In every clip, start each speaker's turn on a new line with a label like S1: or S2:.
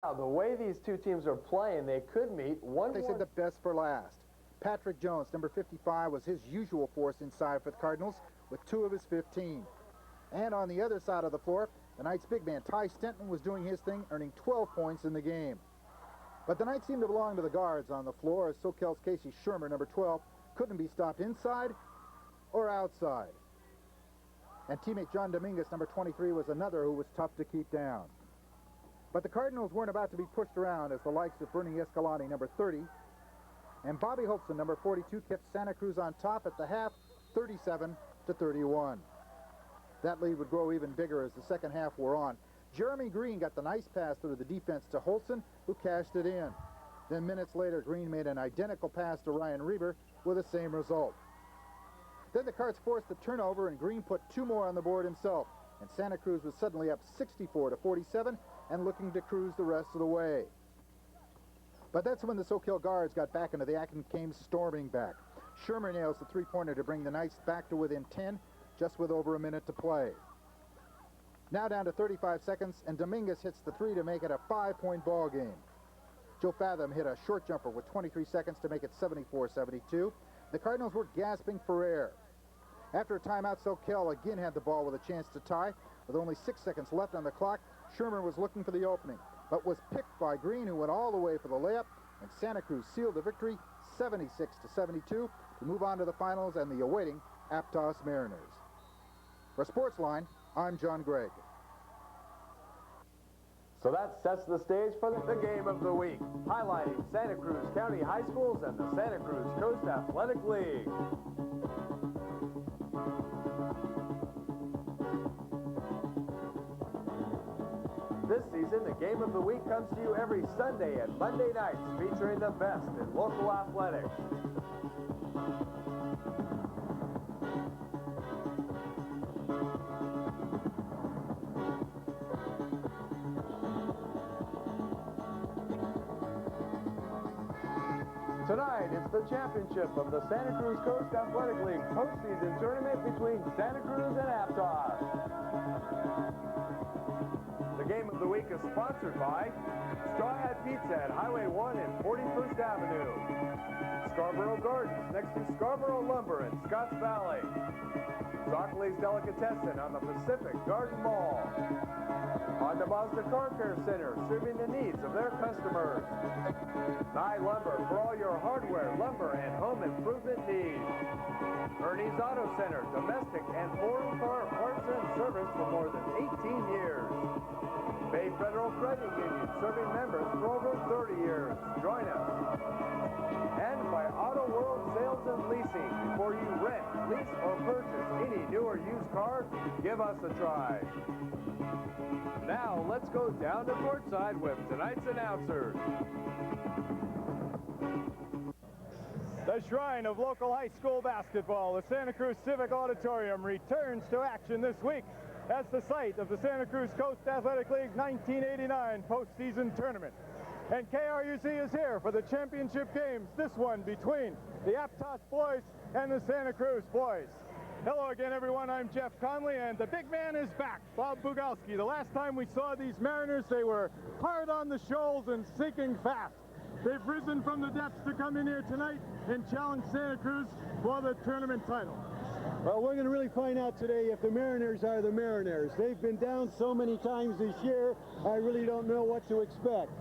S1: The way these two teams are playing, they could meet one
S2: They
S1: more.
S2: said the best for last. Patrick Jones, number 55, was his usual force inside for the Cardinals with 2 of his 15. And on the other side of the floor, the Knights' big man, Ty Stenton, was doing his thing, earning 12 points in the game. But the Knights seemed to belong to the guards on the floor, as SoCal's Casey Shermer, number 12, couldn't be stopped inside or outside. And teammate John Dominguez, number 23, was another who was tough to keep down. But the Cardinals weren't about to be pushed around as the likes of Bernie Escalante, number 30, and Bobby Holtzman, number 42, kept Santa Cruz on top at the half, 37-31. That lead would grow even bigger as the second half wore on. Jeremy Green got the nice pass through the defense to Holtzman, who cashed it in. Then minutes later, Green made an identical pass to Ryan Reber with the same result. Then the Cards forced the turnover, and Green put 2 more on the board himself, and Santa Cruz was suddenly up 64-47 and looking to cruise the rest of the way. But that's when the SoCal guards got back into the act and came storming back. Shermer nails the three-pointer to bring the Knights back to within 10, just with over a minute to play. Now down to 35 seconds, and Dominguez hits the 3 to make it a 5-point ball game. Joe Fathom hit a short jumper with 23 seconds to make it 74-72. The Cardinals were gasping for air. After a timeout, SoCal again had the ball with a chance to tie. With only 6 seconds left on the clock, Shermer was looking for the opening, but was picked by Green, who went all the way for the layup, and Santa Cruz sealed the victory 76-72 to move on to the finals and the awaiting Aptos Mariners. For Sportsline, I'm John Gregg.
S1: So that sets the stage for the game of the week, highlighting Santa Cruz County High Schools and the Santa Cruz Coast Athletic League. This season, the game of the week comes to you every Sunday and Monday nights, featuring the best in local athletics. Tonight, it's the championship of the Santa Cruz Coast Athletic League postseason tournament between Santa Cruz and Aptos. The game of the week is sponsored by Straw Hat Pizza at Highway 1 and 41st Avenue. Scarborough Gardens next to Scarborough Lumber in Scotts Valley. Zockley's Delicatessen on the Pacific Garden Mall. Honda Mazda Car Care Center, serving the needs of their customers. Nye Lumber for all your hardware, lumber, and home improvement needs. Ernie's Auto Center, domestic and foreign car parts and service for more than 18 years. Bay Federal Credit Union, serving members for over 30 years. Join us. And by Auto World Sales and Leasing. Before you rent, lease, or purchase any new or used car, give us a try. Now, let's go down to courtside with tonight's announcers.
S3: The shrine of local high school basketball, the Santa Cruz Civic Auditorium, returns to action this week as the site of the Santa Cruz Coast Athletic League's 1989 postseason tournament. And KRUC is here for the championship games, this one between the Aptos boys and the Santa Cruz boys. Hello again, everyone. I'm Jeff Conley, and the big man is back, Bob Bugalski. The last time we saw these Mariners, they were hard on the shoals and sinking fast. They've risen from the depths to come in here tonight and challenge Santa Cruz for the tournament title.
S4: Well, we're going to really find out today if the Mariners are the Mariners. They've been down so many times this year, I really don't know what to expect.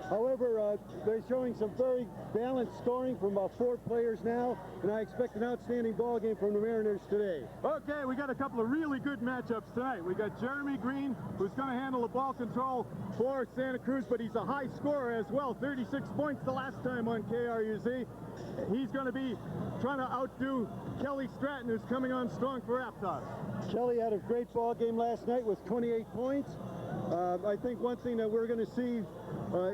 S4: However, they're showing some very balanced scoring from about 4 players now, and I expect an outstanding ball game from the Mariners today.
S3: Okay, we got a couple of really good matchups tonight. We got Jeremy Green, who's going to handle the ball control for Santa Cruz, but he's a high scorer as well. 36 points the last time on KRUZ. He's going to be trying to outdo Kelly Stratton, who's coming on strong for Aptos.
S4: Kelly had a great ball game last night with 28 points. I think one thing that we're going to see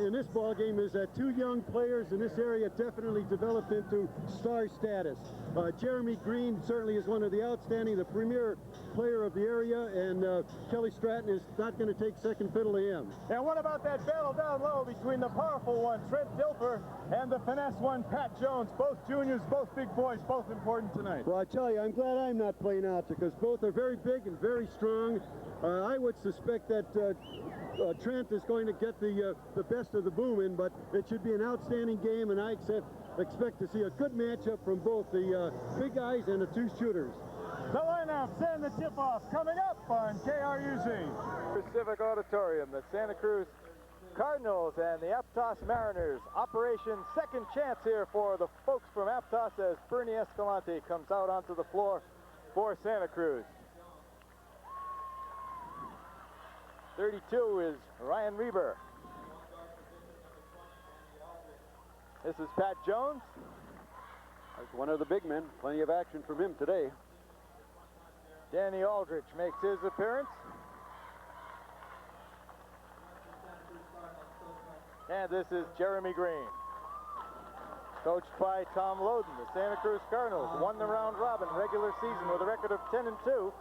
S4: in this ball game is that 2 young players in this area definitely developed into star status. Jeremy Green certainly is one of the outstanding, the premier player of the area, and Kelly Stratton is not going to take second fiddle to him.
S3: And what about that battle down low between the powerful one, Trent Dilfer, and the finesse one, Pat Jones? Both juniors, both big boys, both important tonight.
S4: Well, I tell you, I'm glad I'm not playing out there because both are very big and very strong. I would suspect that Trent is going to get the best of the Boomin, but it should be an outstanding game, and I expect to see a good matchup from both the big guys and the two shooters.
S3: The lineups and the tip-off coming up on KRUZ. Civic Auditorium, the Santa Cruz Cardinals and the Aptos Mariners. Operation Second Chance here for the folks from Aptos as Bernie Escalante comes out onto the floor for Santa Cruz. 32 is Ryan Reber. This is Pat Jones.
S5: That's one of the big men. Plenty of action from him today.
S3: Danny Aldrich makes his appearance. And this is Jeremy Green. Coached by Tom Loden, the Santa Cruz Cardinals won the round robin regular season with a record of 10-2.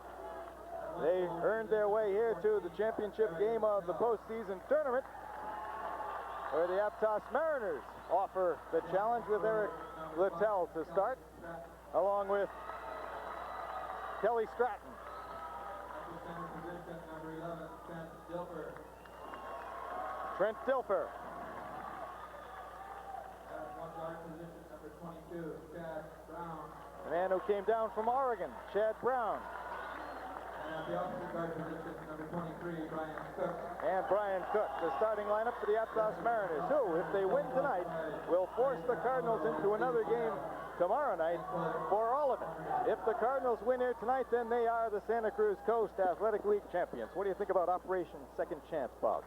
S3: They earned their way here to the championship game of the postseason tournament, where the Aptos Mariners offer the challenge with Eric Littell to start, along with Kelly Stratton. Trent Dilfer. The man who came down from Oregon, Chad Brown. And Brian Cook, the starting lineup for the Aptos Mariners, who, if they win tonight, will force the Cardinals into another game tomorrow night for all of it. If the Cardinals win here tonight, then they are the Santa Cruz Coast Athletic League champions. What do you think about Operation Second Chance, Bob?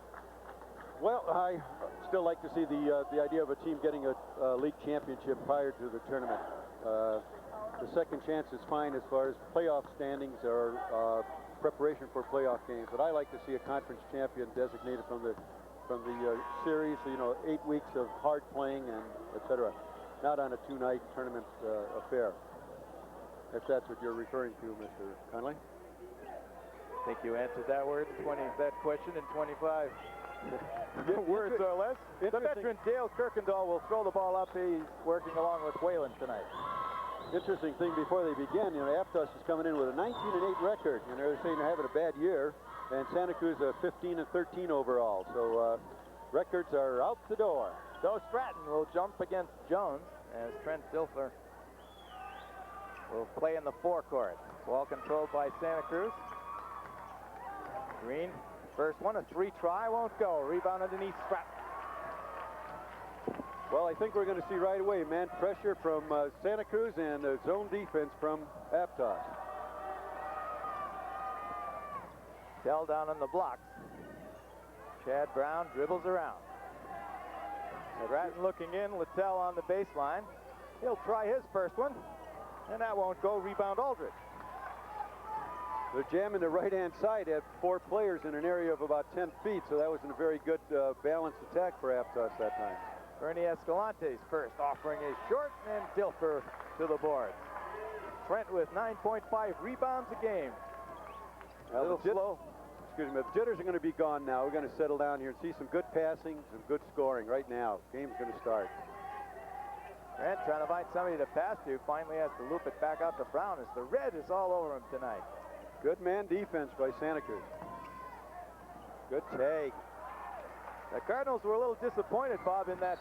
S5: Well, I still like to see the idea of a team getting a league championship prior to the tournament. The second chance is fine as far as playoff standings or preparation for playoff games, but I like to see a conference champion designated from the series. You know, 8 weeks of hard playing and etc. Not on a 2-night tournament affair. If that's what you're referring to, Mr. Conley.
S3: I think you answered that question in 25 words or less. The veteran Dale Kirkendall will throw the ball up. He's working along with Whalen tonight.
S5: Interesting thing before they begin, you know, Aptos is coming in with a 19-8 record, and they're saying they're having a bad year, and Santa Cruz a 15-13 overall. So records are out the door.
S3: So Stratton will jump against Jones as Trent Dilfer will play in the forecourt. Ball controlled by Santa Cruz. Green, first one, a 3-try, won't go. Rebound underneath Stratton.
S5: Well, I think we're going to see right away man pressure from Santa Cruz and zone defense from Aptos.
S3: Dell down on the blocks. Chad Brown dribbles around. Stratton looking in, Littell on the baseline. He'll try his first one, and that won't go. Rebound Aldrich.
S5: They're jamming the right-hand side at 4 players in an area of about 10 feet, so that was a very good balanced attack for Aptos that time.
S3: Bernie Escalante's first offering is short, and Dilfer to the board. Trent with 9.5 rebounds a game. A little slow.
S5: Excuse me, the jitters are going to be gone now. We're going to settle down here and see some good passing, some good scoring right now. Game's going to start.
S3: Trent trying to find somebody to pass to. Finally has to loop it back out to Brown as the red is all over him tonight.
S5: Good man defense by Santa Cruz. Good take.
S3: The Cardinals were a little disappointed, Bob, in that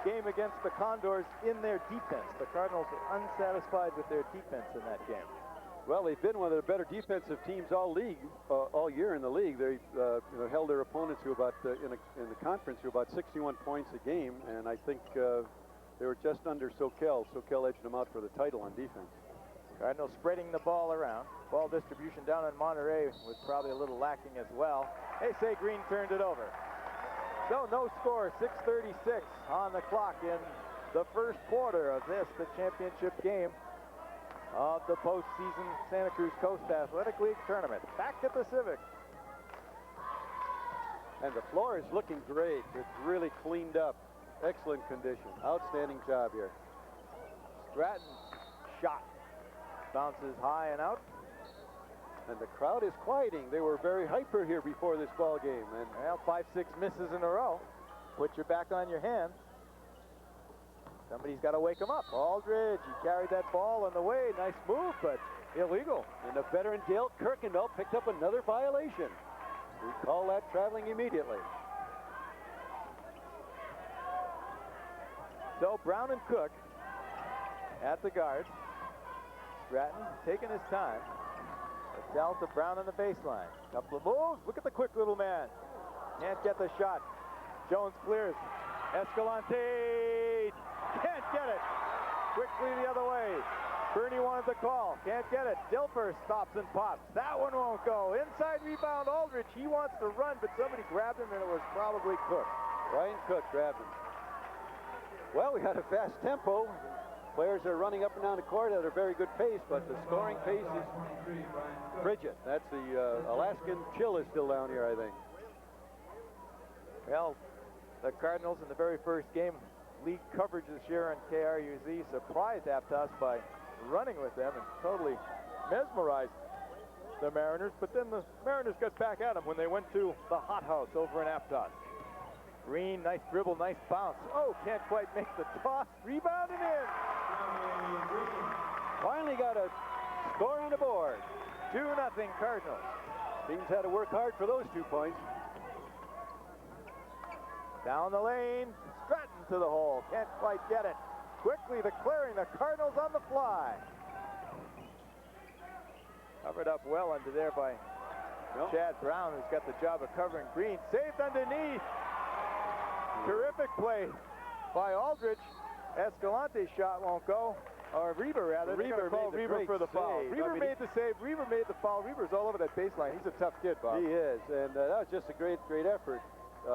S3: game against the Condors in their defense. The Cardinals were unsatisfied with their defense in that game.
S5: Well, they've been one of the better defensive teams all year in the league. They held their opponents to about in the conference to about 61 points a game, and I think they were just under SoCal. SoCal edged them out for the title on defense.
S3: Cardinals spreading the ball around. Ball distribution down in Monterey was probably a little lacking as well. They say Green turned it over. So no score, 6:36 on the clock in the first quarter of this, the championship game of the postseason Santa Cruz Coast Athletic League tournament. Back to Pacific.
S5: And the floor is looking great. It's really cleaned up. Excellent condition. Outstanding job here.
S3: Stratton shot. Bounces high and out.
S5: And the crowd is quieting. They were very hyper here before this ball game. And
S3: well, 5-6 misses in a row. Put your back on your hand. Somebody's got to wake him up. Aldridge, he carried that ball on the way. Nice move, but illegal.
S5: And the veteran Dale Kirkendall picked up another violation. We call that traveling immediately.
S3: So Brown and Cook at the guard. Stratton taking his time. Down to Brown on the baseline. Couple of moves. Look at the quick little man. Can't get the shot. Jones clears. Escalante can't get it. Quickly the other way. Bernie wanted the call. Can't get it. Dilfer stops and pops. That one won't go. Inside rebound Aldrich. He wants to run, but somebody grabbed him, and it was probably Cook.
S5: Ryan Cook grabbed him. Well, we had a fast tempo. Players are running up and down the court at a very good pace, but the scoring pace is frigid. That's the Alaskan chill is still down here, I think.
S3: Well, the Cardinals in the very first game, league coverage this year on KRUZ, surprised Aptos by running with them and totally mesmerized the Mariners. But then the Mariners got back at them when they went to the hothouse over in Aptos. Green, nice dribble, nice bounce. Oh, can't quite make the toss. Rebound and in.
S5: Finally got a score on the board.
S3: 2-0 Cardinals.
S5: Teams had to work hard for those 2 points.
S3: Down the lane, Stratton to the hole. Can't quite get it. Quickly the clearing, the Cardinals on the fly. Covered up well under there by Chad Brown, who's got the job of covering Green. Saved underneath. Terrific play by Aldrich. Escalante's shot won't go. Or Reber, rather.
S5: Reber
S3: called
S5: made the
S3: Reber for the foul.
S5: save.
S3: Reber made the save. Reber made the foul. Reber's all over that baseline. He's a tough kid, Bob.
S5: He is, and that was just a great effort.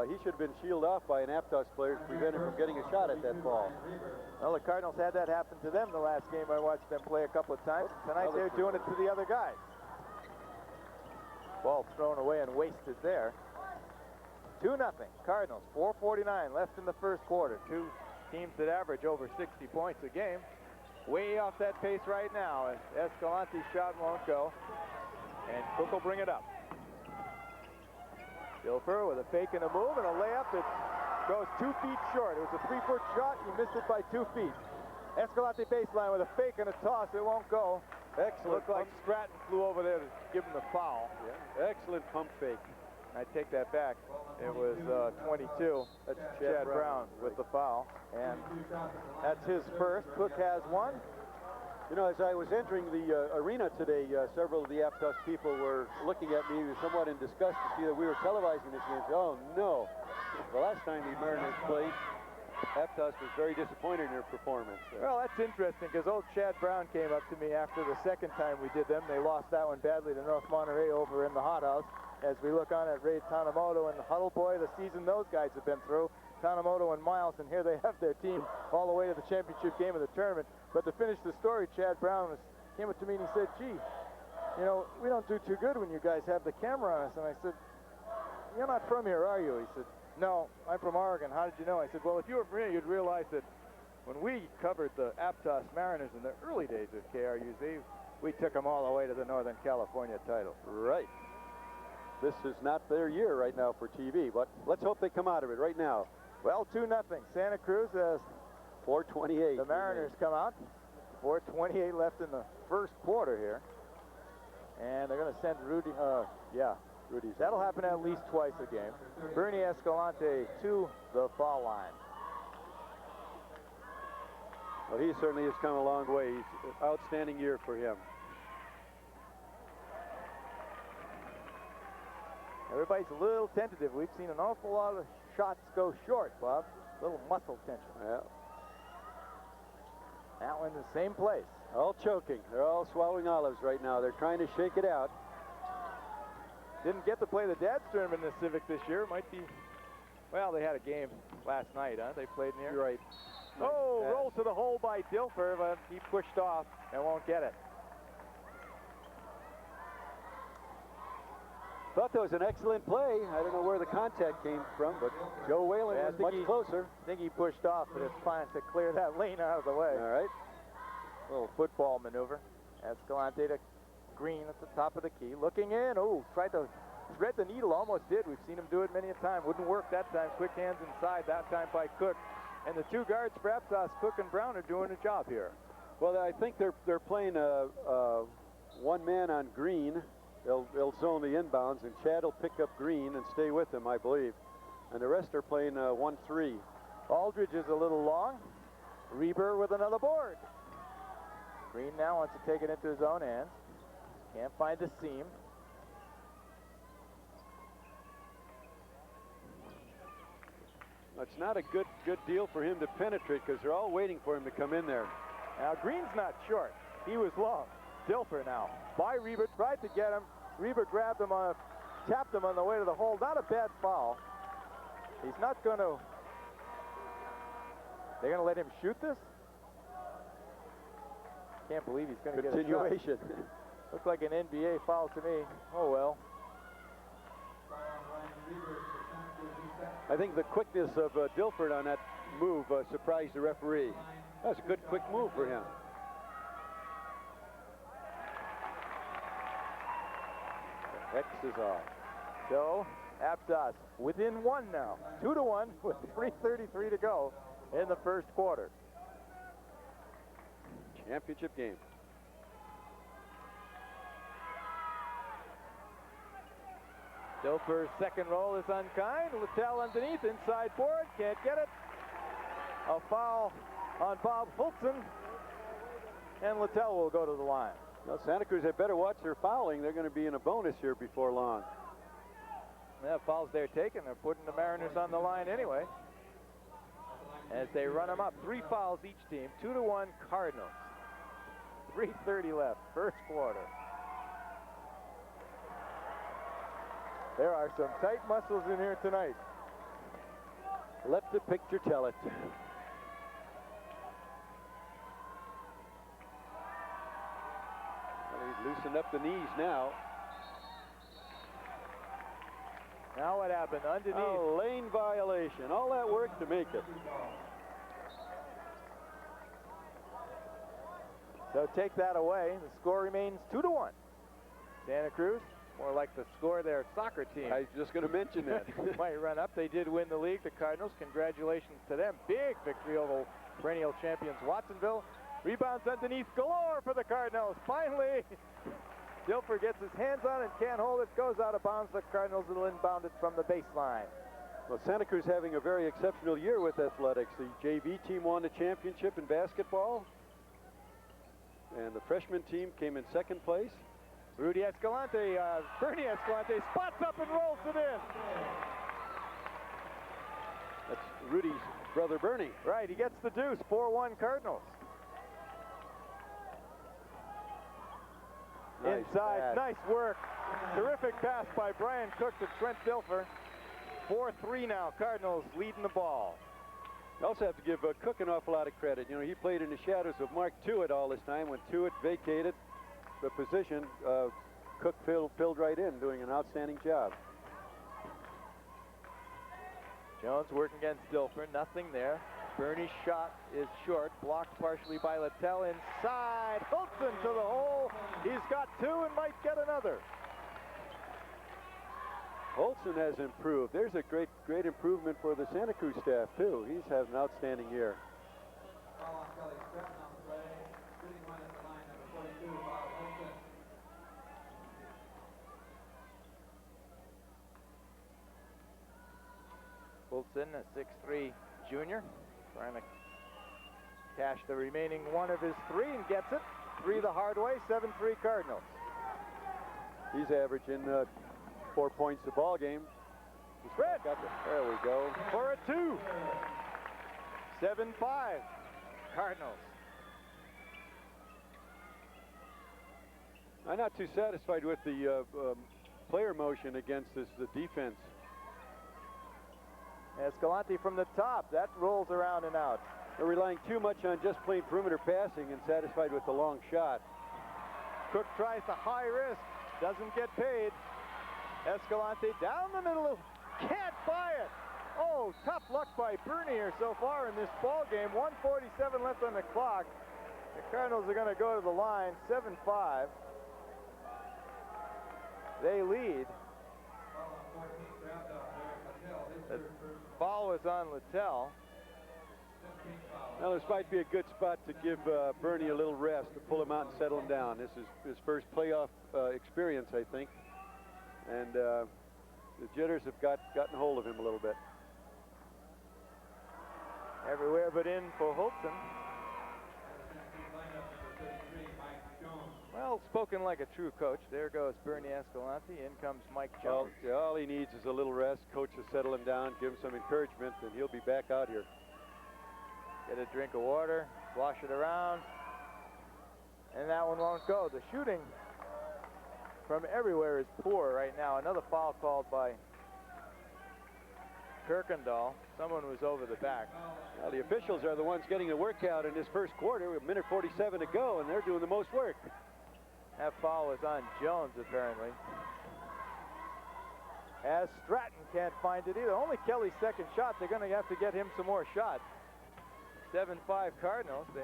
S5: He should have been shielded off by an Aptos player to prevent him from getting a shot at that ball.
S3: Well, the Cardinals had that happen to them the last game. I watched them play a couple of times. Tonight they're doing it to the other guys. Ball thrown away and wasted there. 2-0 Cardinals. 4:49 left in the first quarter. Two teams that average over 60 points a game. Way off that pace right now as Escalante's shot won't go. And Cook will bring it up. Dilfer with a fake and a move and a layup that goes 2 feet short. It was a 3-foot shot. He missed it by 2 feet. Escalante baseline with a fake and a toss. It won't go.
S5: Excellent.
S3: Looked like Stratton flew over there to give him the foul.
S5: Yeah. Excellent pump fake.
S3: I take that back. It was 22. That's Chad Brown with the foul. And that's his first. Cook has one.
S5: You know, as I was entering the arena today, several of the Aptos people were looking at me somewhat in disgust to see that we were televising this game. Oh, no. The last time the Mariners played, Aptos was very disappointed in their performance.
S3: Well, that's interesting because old Chad Brown came up to me after the second time we did them. They lost that one badly to North Monterey over in the hothouse. As we look on at Ray Tanemoto and the Huddle Boy, the season those guys have been through. Tanemoto and Miles, and here they have their team all the way to the championship game of the tournament. But to finish the story, Chad Brown came up to me and he said, gee, you know, we don't do too good when you guys have the camera on us. And I said, you're not from here, are you? He said, no, I'm from Oregon. How did you know? I said, well, if you were from here, you'd realize that when we covered the Aptos Mariners in the early days of KRUZ, we took them all the way to the Northern California title.
S5: Right. This is not their year right now for TV, but let's hope they come out of it right now.
S3: Well, 2-0. Santa Cruz has
S5: 4:28.
S3: the Mariners come out. 4:28 left in the first quarter here. And they're going to send Rudy, Rudy's. That'll happen at least twice a game. Bernie Escalante to the foul line.
S5: Well, he certainly has come a long way. He's an outstanding year for him.
S3: Everybody's a little tentative. We've seen an awful lot of shots go short, Bob. A little muscle tension.
S5: Yeah.
S3: That one in the same place.
S5: All choking. They're all swallowing olives right now. They're trying to shake it out.
S3: Didn't get to play the Dad's tournament in the Civic this year. Might be, well, they had a game last night, huh? They played in here.
S5: You're right.
S3: Oh, roll to the hole by Dilfer, but he pushed off and won't get it.
S5: Thought that was an excellent play. I don't know where the contact came from, but Joe Whalen was much closer.
S3: I think he pushed off, but it's fine to clear that lane out of the way.
S5: All right.
S3: Little football maneuver. Escalante to Green at the top of the key. Looking in. Oh, tried to thread the needle. Almost did. We've seen him do it many a time. Wouldn't work that time. Quick hands inside. That time by Cook. And the two guards for Aptos, Cook and Brown, are doing a job here.
S5: Well, I think they're playing one man on Green They'll zone the inbounds, and Chad will pick up Green and stay with him, I believe. And the rest are playing 1-3.
S6: Aldridge is a little long. Reber with another board. Green now wants to take it into his own hands. Can't find the seam.
S5: It's not a good deal for him to penetrate because they're all waiting for him to come in there.
S6: Now Green's not short. He was long. Dilfer now by Reber, tried to get him. Reber grabbed him tapped him on the way to the hole. Not a bad foul. He's not going to. They're going to let him shoot this? Can't believe he's going to get a shot.
S5: Continuation.
S6: Looks like an NBA foul to me. Oh well.
S5: I think the quickness of Dilford on that move surprised the referee. That was a good quick move for him.
S6: X is off. So Aptos within one now. 2-1 with 3:33 to go in the first quarter.
S5: Championship game.
S6: Dilfer's second roll is unkind. Littell underneath, inside board, can't get it. A foul on Bob Fulton, and Littell will go to the line.
S5: Well, Santa Cruz had better watch their fouling. They're going to be in a bonus here before long.
S6: Yeah, fouls they're taking. They're putting the Mariners on the line anyway. As they run them up, 3 fouls each team. 2-1 Cardinals. 3:30 left, first quarter. There are some tight muscles in here tonight.
S5: Let the picture tell it. Well, he's loosened up the knees now.
S6: Now what happened underneath?
S5: Oh, lane violation. All that work to make it.
S6: So take that away. The score remains 2-1. Santa Cruz, more like the score of their soccer team.
S5: I was just going to mention that.
S6: Might run up. They did win the league, the Cardinals. Congratulations to them. Big victory over perennial champions Watsonville. Rebounds underneath galore for the Cardinals. Finally, Dilfer gets his hands on it, can't hold it, goes out of bounds. The Cardinals will inbound it from the baseline.
S5: Well, Santa Cruz having a very exceptional year with athletics. The JV team won the championship in basketball, and the freshman team came in second place.
S6: Bernie Escalante spots up and rolls it in.
S5: That's Rudy's brother Bernie.
S6: Right, he gets the deuce. 4-1 Cardinals.
S5: Nice
S6: Inside,
S5: pass.
S6: nice work. Terrific pass by Brian Cook to Trent Dilfer. 4-3 now, Cardinals leading the ball.
S5: You also have to give Cook an awful lot of credit. You know, he played in the shadows of Mark Tewitt all this time. When Tewitt vacated the position, Cook filled right in, doing an outstanding job.
S6: Jones working against Dilfer, nothing there. Bernie's shot is short, blocked partially by Littell. Inside, Hultzen to the hole. He's got 2 and might get another.
S5: Olson has improved. There's a great improvement for the Santa Cruz staff, too. He's had an outstanding year.
S6: Fulton, a 6'3" junior, trying to cash the remaining one of his 3 and gets it. 3 the hard way, 7-3 Cardinals.
S5: He's averaging 4 points a ball game.
S6: Fred.
S5: There we go.
S6: For a 2. 7-5 Cardinals.
S5: I'm not too satisfied with the player motion against the defense.
S6: Escalante from the top. That rolls around and out.
S5: They're relying too much on just plain perimeter passing and satisfied with the long shot.
S6: Cook tries the high risk. Doesn't get paid. Escalante down the middle. Can't buy it. Oh, tough luck by Bernier so far in this ball game. 1:47 left on the clock. The Cardinals are going to go to the line. 7-5. They lead. The foul was on Littell.
S5: Now, this might be a good spot to give Bernie a little rest, to pull him out and settle him down. This is his first playoff experience, I think. and the jitters have gotten hold of him a little bit.
S6: Everywhere but in for Holton. Well, spoken like a true coach. There goes Bernie Escalante. In comes Mike Jones.
S5: Well, all he needs is a little rest. Coach will settle him down, give him some encouragement, and he'll be back out here.
S6: Get a drink of water, wash it around, and that one won't go. The shooting from everywhere is poor right now. Another foul called by Kirkendall. Someone was over the back.
S5: Well, the officials are the ones getting the workout in this first quarter. With a minute 47 to go, and they're doing the most work.
S6: That foul was on Jones, apparently. As Stratton can't find it either. Only Kelly's second shot. They're going to have to get him some more shots. 7-5 Cardinals. They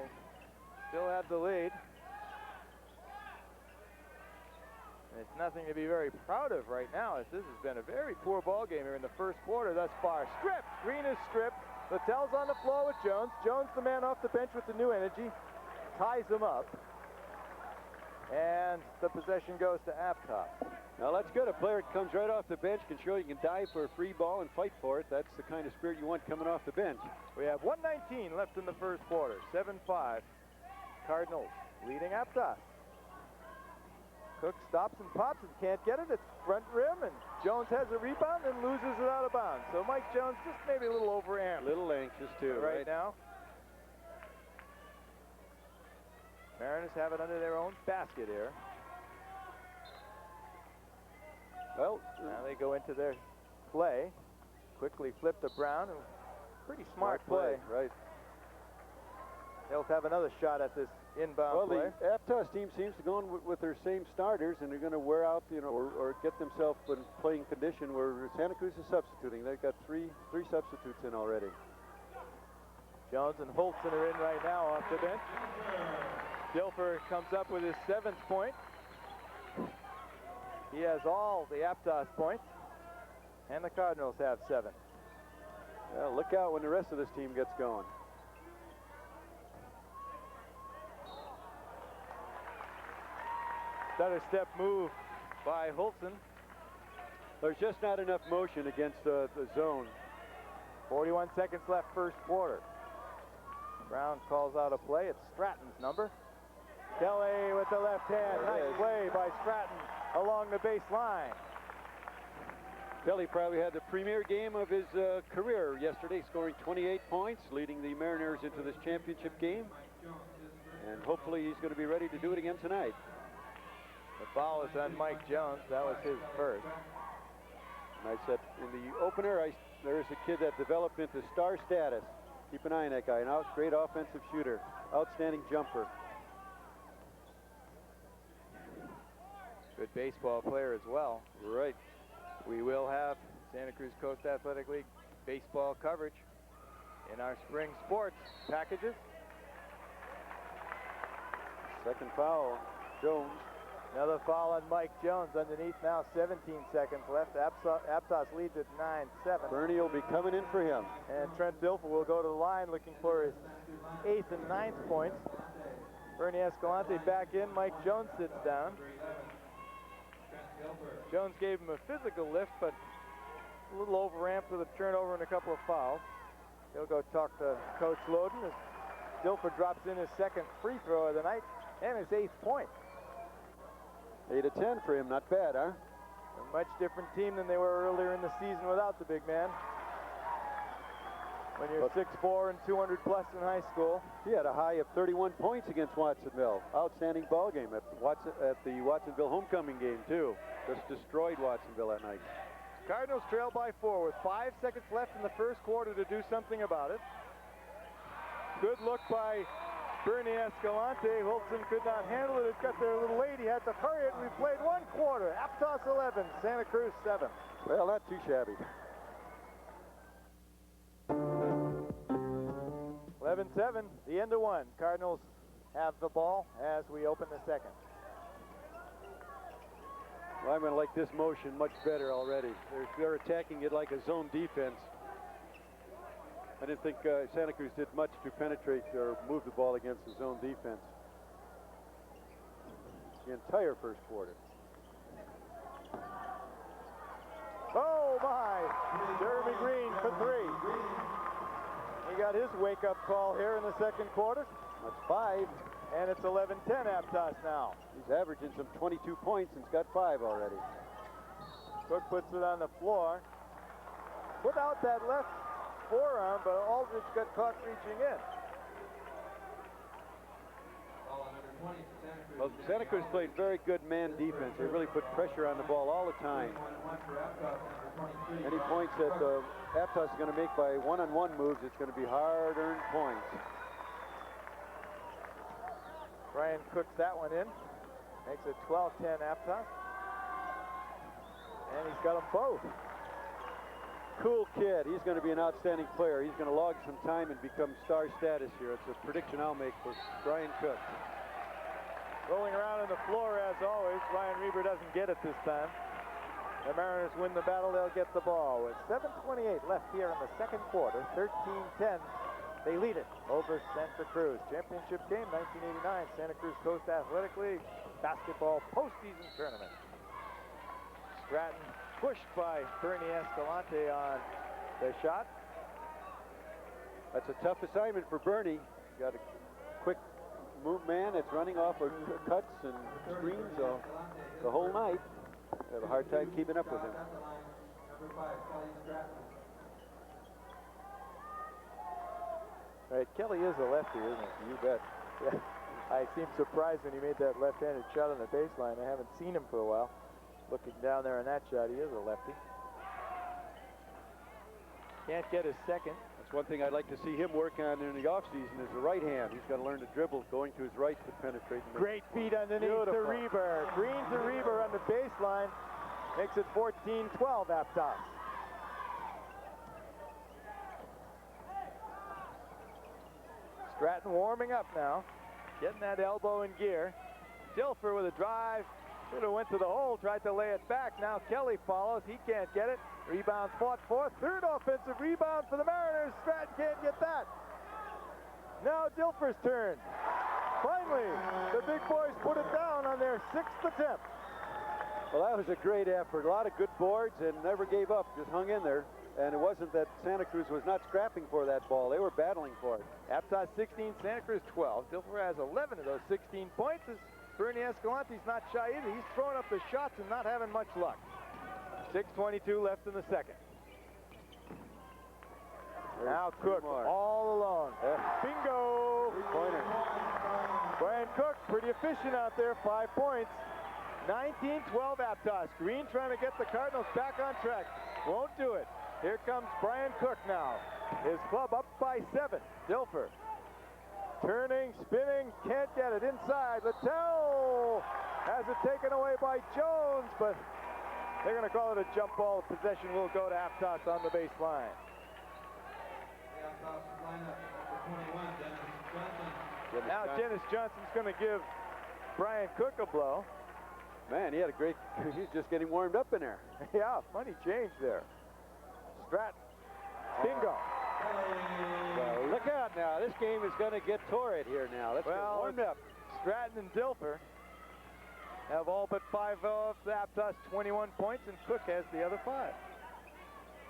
S6: still have the lead. And it's nothing to be very proud of right now, as this has been a very poor ball game here in the first quarter thus far. Stripped. Green is stripped. Littell's on the floor with Jones. Jones, the man off the bench with the new energy, ties him up. And the possession goes to Aptos.
S5: Now that's good. A player that comes right off the bench can show you can dive for a free ball and fight for it. That's the kind of spirit you want coming off the bench.
S6: We have 1:19 left in the first quarter. 7-5. Cardinals leading Aptos. Cook stops and pops and can't get it. It's front rim, and Jones has a rebound and loses it out of bounds. So Mike Jones just maybe a little overamped.
S5: A little anxious too,
S6: right now. Mariners have it under their own basket here.
S5: Well,
S6: now they go into their play. Quickly flip to Brown. And pretty smart play.
S5: Right.
S6: They'll have another shot at this inbound play.
S5: Well, the Aptos team seems to go on with their same starters, and they're going to wear out, or get themselves in playing condition where Santa Cruz is substituting. They've got three substitutes in already.
S6: Jones and Holton are in right now off the bench. Dilfer comes up with his 7th point. He has all the Aptos points, and the Cardinals have 7.
S5: Well, look out when the rest of this team gets going.
S6: Stutter step move by Holton.
S5: There's just not enough motion against the zone.
S6: 41 seconds left first quarter. Brown calls out a play. It's Stratton's number. Kelly with the left hand. Nice play by Stratton along the baseline.
S5: Kelly probably had the premier game of his career yesterday, scoring 28 points, leading the Mariners into this championship game. And hopefully he's going to be ready to do it again tonight.
S6: The foul is on Mike Jones. That was his first.
S5: And I said in the opener, there's a kid that developed into star status. Keep an eye on that guy. Now, great offensive shooter, outstanding jumper.
S6: Good baseball player as well.
S5: Right.
S6: We will have Santa Cruz Coast Athletic League baseball coverage in our spring sports packages.
S5: Second foul, Jones.
S6: Another foul on Mike Jones underneath now. 17 seconds left. Aptos leads at 9-7.
S5: Bernie will be coming in for him.
S6: And Trent Dilfer will go to the line looking for his 8th and 9th points. Bernie Escalante back in. Mike Jones sits down. Jones gave him a physical lift, but a little overamped with a turnover and a couple of fouls. He'll go talk to Coach Loden as Dilfer drops in his 2nd free throw of the night and his 8th point.
S5: 8 of 10 for him, not bad, huh?
S6: A much different team than they were earlier in the season without the big man. When you're 6'4" and 200 plus in high school.
S5: He had a high of 31 points against Watsonville. Outstanding ball game at the Watsonville homecoming game, too. Just destroyed Watsonville that night.
S6: Cardinals trail by 4 with 5 seconds left in the first quarter to do something about it. Good look by Bernie Escalante. Holton could not handle it. It got there a little late. He had to hurry it. We played 1 quarter. Aptos 11, Santa Cruz 7.
S5: Well, not too shabby.
S6: 11-7, the end of 1. Cardinals have the ball as we open the second.
S5: Well, I'm going to like this motion much better already. They're attacking it like a zone defense. I didn't think Santa Cruz did much to penetrate or move the ball against the zone defense the entire first quarter.
S6: my. Jeremy Green for 3. He got his wake-up call here in the second quarter.
S5: That's 5.
S6: And it's 11-10 Aptos now.
S5: He's averaging some 22 points and's got 5 already.
S6: Cook puts it on the floor. Without that left forearm, but Aldridge got caught reaching in.
S5: Well, Santa Cruz played very good man defense. They really put pressure on the ball all the time. Any points that Aptos is going to make by one-on-one moves, it's going to be hard-earned points.
S6: Brian cooks that one in. Makes it 12-10 Aptos. And he's got them both.
S5: Cool kid. He's going to be an outstanding player. He's going to log some time and become star status here. It's a prediction I'll make for Brian Cook.
S6: Rolling around on the floor as always. Ryan Reber doesn't get it this time. The Mariners win the battle. They'll get the ball. With 7:28 left here in the second quarter. 13-10. They lead it over Santa Cruz. Championship game 1989. Santa Cruz Coast Athletic League basketball postseason tournament. Stratton pushed by Bernie Escalante on the shot.
S5: That's a tough assignment for Bernie. Got a quick move man that's running off of cuts and screens the whole night. Have a hard time keeping up with him.
S6: All right, Kelly is a lefty, isn't he?
S5: You bet.
S6: Yeah. I seemed surprised when he made that left-handed shot on the baseline. I haven't seen him for a while. Looking down there on that shot, he is a lefty. Can't get his second.
S5: That's one thing I'd like to see him work on in the offseason is the right hand. He's got to learn to dribble, going to his right to penetrate.
S6: Great feed underneath to Reber. Green to Reber on the baseline. Makes it 14-12 Aptos. Stratton warming up now. Getting that elbow in gear. Dilfer with a drive. Should have went to the hole, tried to lay it back. Now Kelly follows. He can't get it. Rebound fought for. Third offensive rebound for the Mariners. Stratton can't get that. Now Dilfer's turn. Finally, the big boys put it down on their 6th attempt.
S5: Well, that was a great effort. A lot of good boards and never gave up. Just hung in there. And it wasn't that Santa Cruz was not scrapping for that ball. They were battling for it.
S6: Aptos 16, Santa Cruz 12. Dilfer has 11 of those 16 points. Bernie Escalante's not shy either. He's throwing up the shots and not having much luck. 6:22 left in the second. Now Cook all alone. Bingo!
S5: 3-pointer.
S6: Brian Cook pretty efficient out there. 5 points. 19-12 Aptos. Green trying to get the Cardinals back on track. Won't do it. Here comes Brian Cook now. His club up by 7. Dilfer. Turning, spinning, can't get it inside. Littell has it taken away by Jones, but they're going to call it a jump ball. Possession will go to Aptos on the baseline. Now Dennis Johnson's going to give Brian Cook a blow.
S5: Man, he had a great, he's just getting warmed up in there.
S6: Yeah, funny change there. Stratton. Bingo.
S5: Well, look out now. This game is going to get torrid here now. Let's get warmed up.
S6: Stratton and Dilfer have all but 5 of the Aptos 21 points, and Cook has the other 5.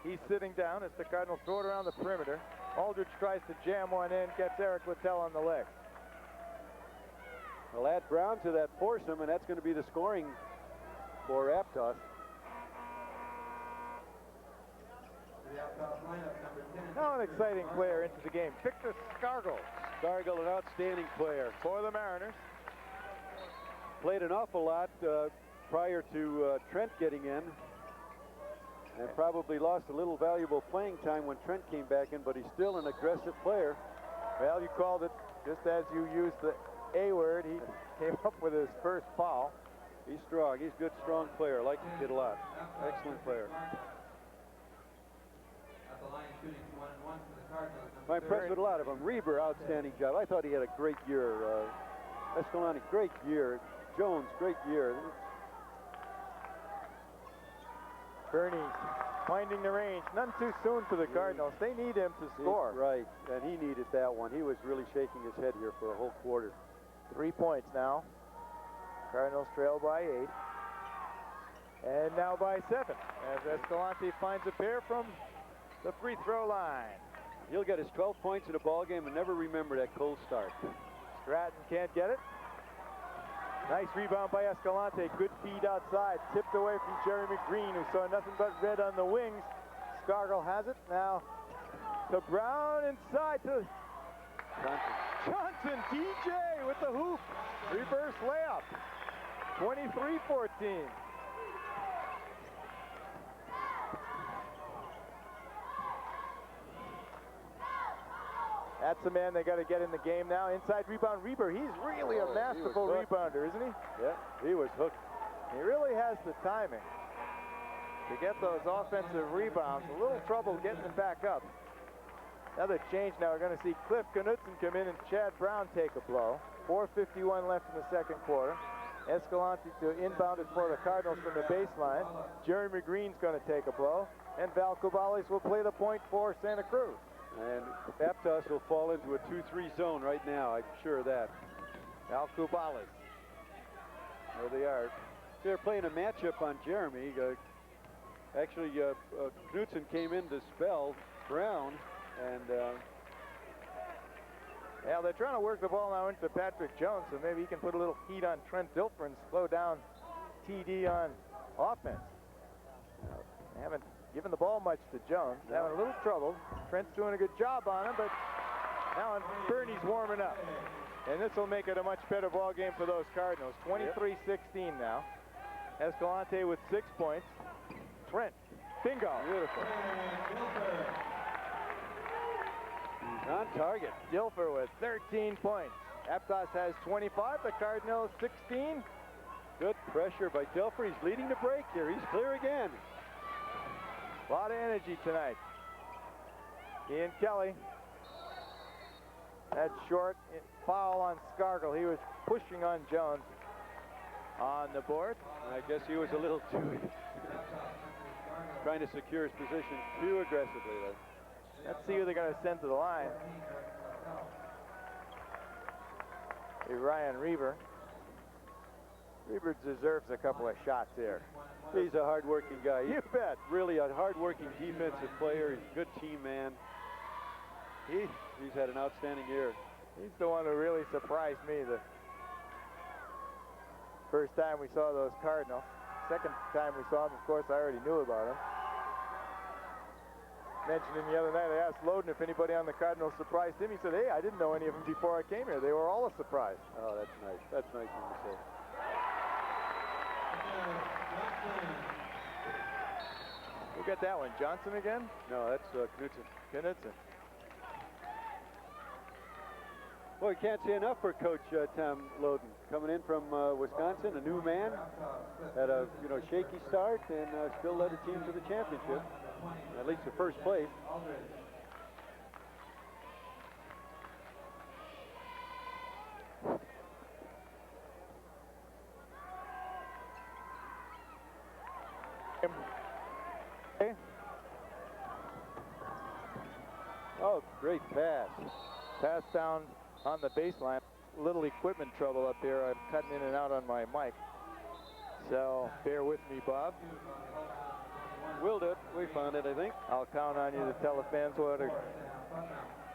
S6: He's sitting down as the Cardinals throw it around the perimeter. Aldridge tries to jam one in, gets Eric Littell on the leg.
S5: Well, add Brown to that foursome, and that's going to be the scoring for Aptos.
S6: Now an exciting player into the game, Victor Scargill.
S5: Scargill, an outstanding player.
S6: For the Mariners.
S5: Played an awful lot prior to Trent getting in. And probably lost a little valuable playing time when Trent came back in, but he's still an aggressive player.
S6: Well, you called it just as you used the A word. He came up with his first foul.
S5: He's strong. He's a good, strong player. I like the kid a lot. Excellent player. I'm impressed with a lot of them. Reber, outstanding job. I thought he had a great year. Escalante, great year. Jones, great year.
S6: Bernie finding the range. None too soon for the Cardinals. They need him to score.
S5: Right, and he needed that one. He was really shaking his head here for a whole quarter.
S6: 3 points now. Cardinals trail by 8. And now by 7, as Escalante finds a pair from the free throw line.
S5: He'll get his 12 points in a ball game and never remember that cold start.
S6: Stratton can't get it. Nice rebound by Escalante. Good feed outside. Tipped away from Jeremy Green, who saw nothing but red on the wings. Scargill has it. Now to Brown inside to Johnson. DJ with the hoop. Reverse layup. 23-14. That's the man they got to get in the game now. Inside rebound, Reber. He's really a masterful rebounder, isn't he?
S5: Yeah, he was hooked.
S6: He really has the timing to get those offensive rebounds. A little trouble getting them back up. Another change now. We're going to see Cliff Knutson come in and Chad Brown take a blow. 4:51 left in the second quarter. Escalante to inbound it for the Cardinals from the baseline. Jeremy Green's going to take a blow. And Cubales will play the point for Santa Cruz.
S5: And Aptos will fall into a 2-3 zone right now. I'm sure of that.
S6: Cubales. There they are.
S5: They're playing a matchup on Jeremy. Actually, Knutson came in to spell Brown, and
S6: yeah, they're trying to work the ball now into Patrick Jones, so maybe he can put a little heat on Trent Dilfer and slow down TD on offense. They haven't given the ball much to Jones. Having a little trouble. Trent's doing a good job on him, but now Bernie's warming up. And this will make it a much better ball game for those Cardinals. 23-16 now. Escalante with 6 points. Trent, bingo.
S5: Beautiful. He's on target.
S6: Dilfer with 13 points. Aptos has 25, the Cardinals 16.
S5: Good pressure by Dilfer. He's leading the break here. He's clear again.
S6: A lot of energy tonight. Ian Kelly. That short foul on Scargill. He was pushing on Jones on the board.
S5: I guess he was a little too trying to secure his position too aggressively there.
S6: Let's see who they're going to send to the line. Ryan Reber. Reber deserves a couple of shots here.
S5: He's a hard-working guy.
S6: You bet.
S5: Really a hard-working defensive player. He's a good team man. He's had an outstanding year.
S6: He's the one who really surprised me the first time we saw those Cardinals. Second time we saw him, of course, I already knew about him. Mentioned him the other night. I asked Loden if anybody on the Cardinals surprised him. He said, hey, I didn't know any of them before I came here. They were all a surprise.
S5: Oh, that's nice. That's nice of him to say.
S6: Who got that one? Johnson again?
S5: No, that's Knutson.
S6: Knutson.
S5: Well, we can't say enough for Coach Tom Loden. Coming in from Wisconsin, a new man, had a shaky start, and still led the team to the championship, at least to first place. Oh, great pass.
S6: Pass down on the baseline. Little equipment trouble up here. I'm cutting in and out on my mic. So bear with me, Bob.
S5: Will do it. We found it, I think.
S6: I'll count on you to tell the fans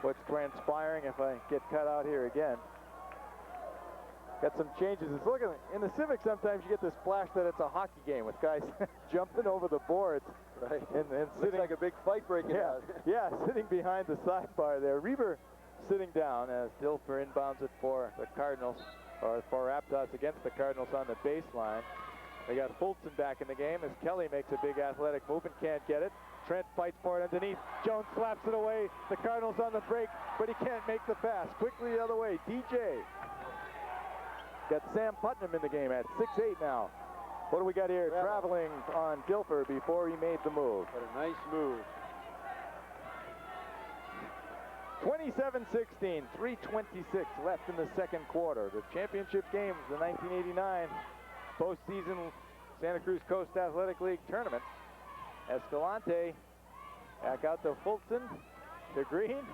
S6: what's transpiring if I get cut out here again. Got some changes. It's looking in the Civic. Sometimes you get this flash that it's a hockey game with guys jumping over the boards,
S5: right?
S6: And sitting
S5: looks like a big fight breaking out.
S6: Yeah, sitting behind the sidebar there. Reber sitting down as Dilfer inbounds it for the Cardinals, or for Aptos against the Cardinals on the baseline. They got Fulton back in the game as Kelly makes a big athletic move and can't get it. Trent fights for it underneath. Jones slaps it away. The Cardinals on the break, but he can't make the pass. Quickly the other way, DJ. Got Sam Putnam in the game at 6'8" now. What do we got here? Traveling on Dilfer before he made the move.
S5: What a nice move.
S6: 27-16, 3:26 left in the second quarter. The championship game of the 1989 postseason Santa Cruz Coast Athletic League tournament. Escalante back out to Fulton, to Green.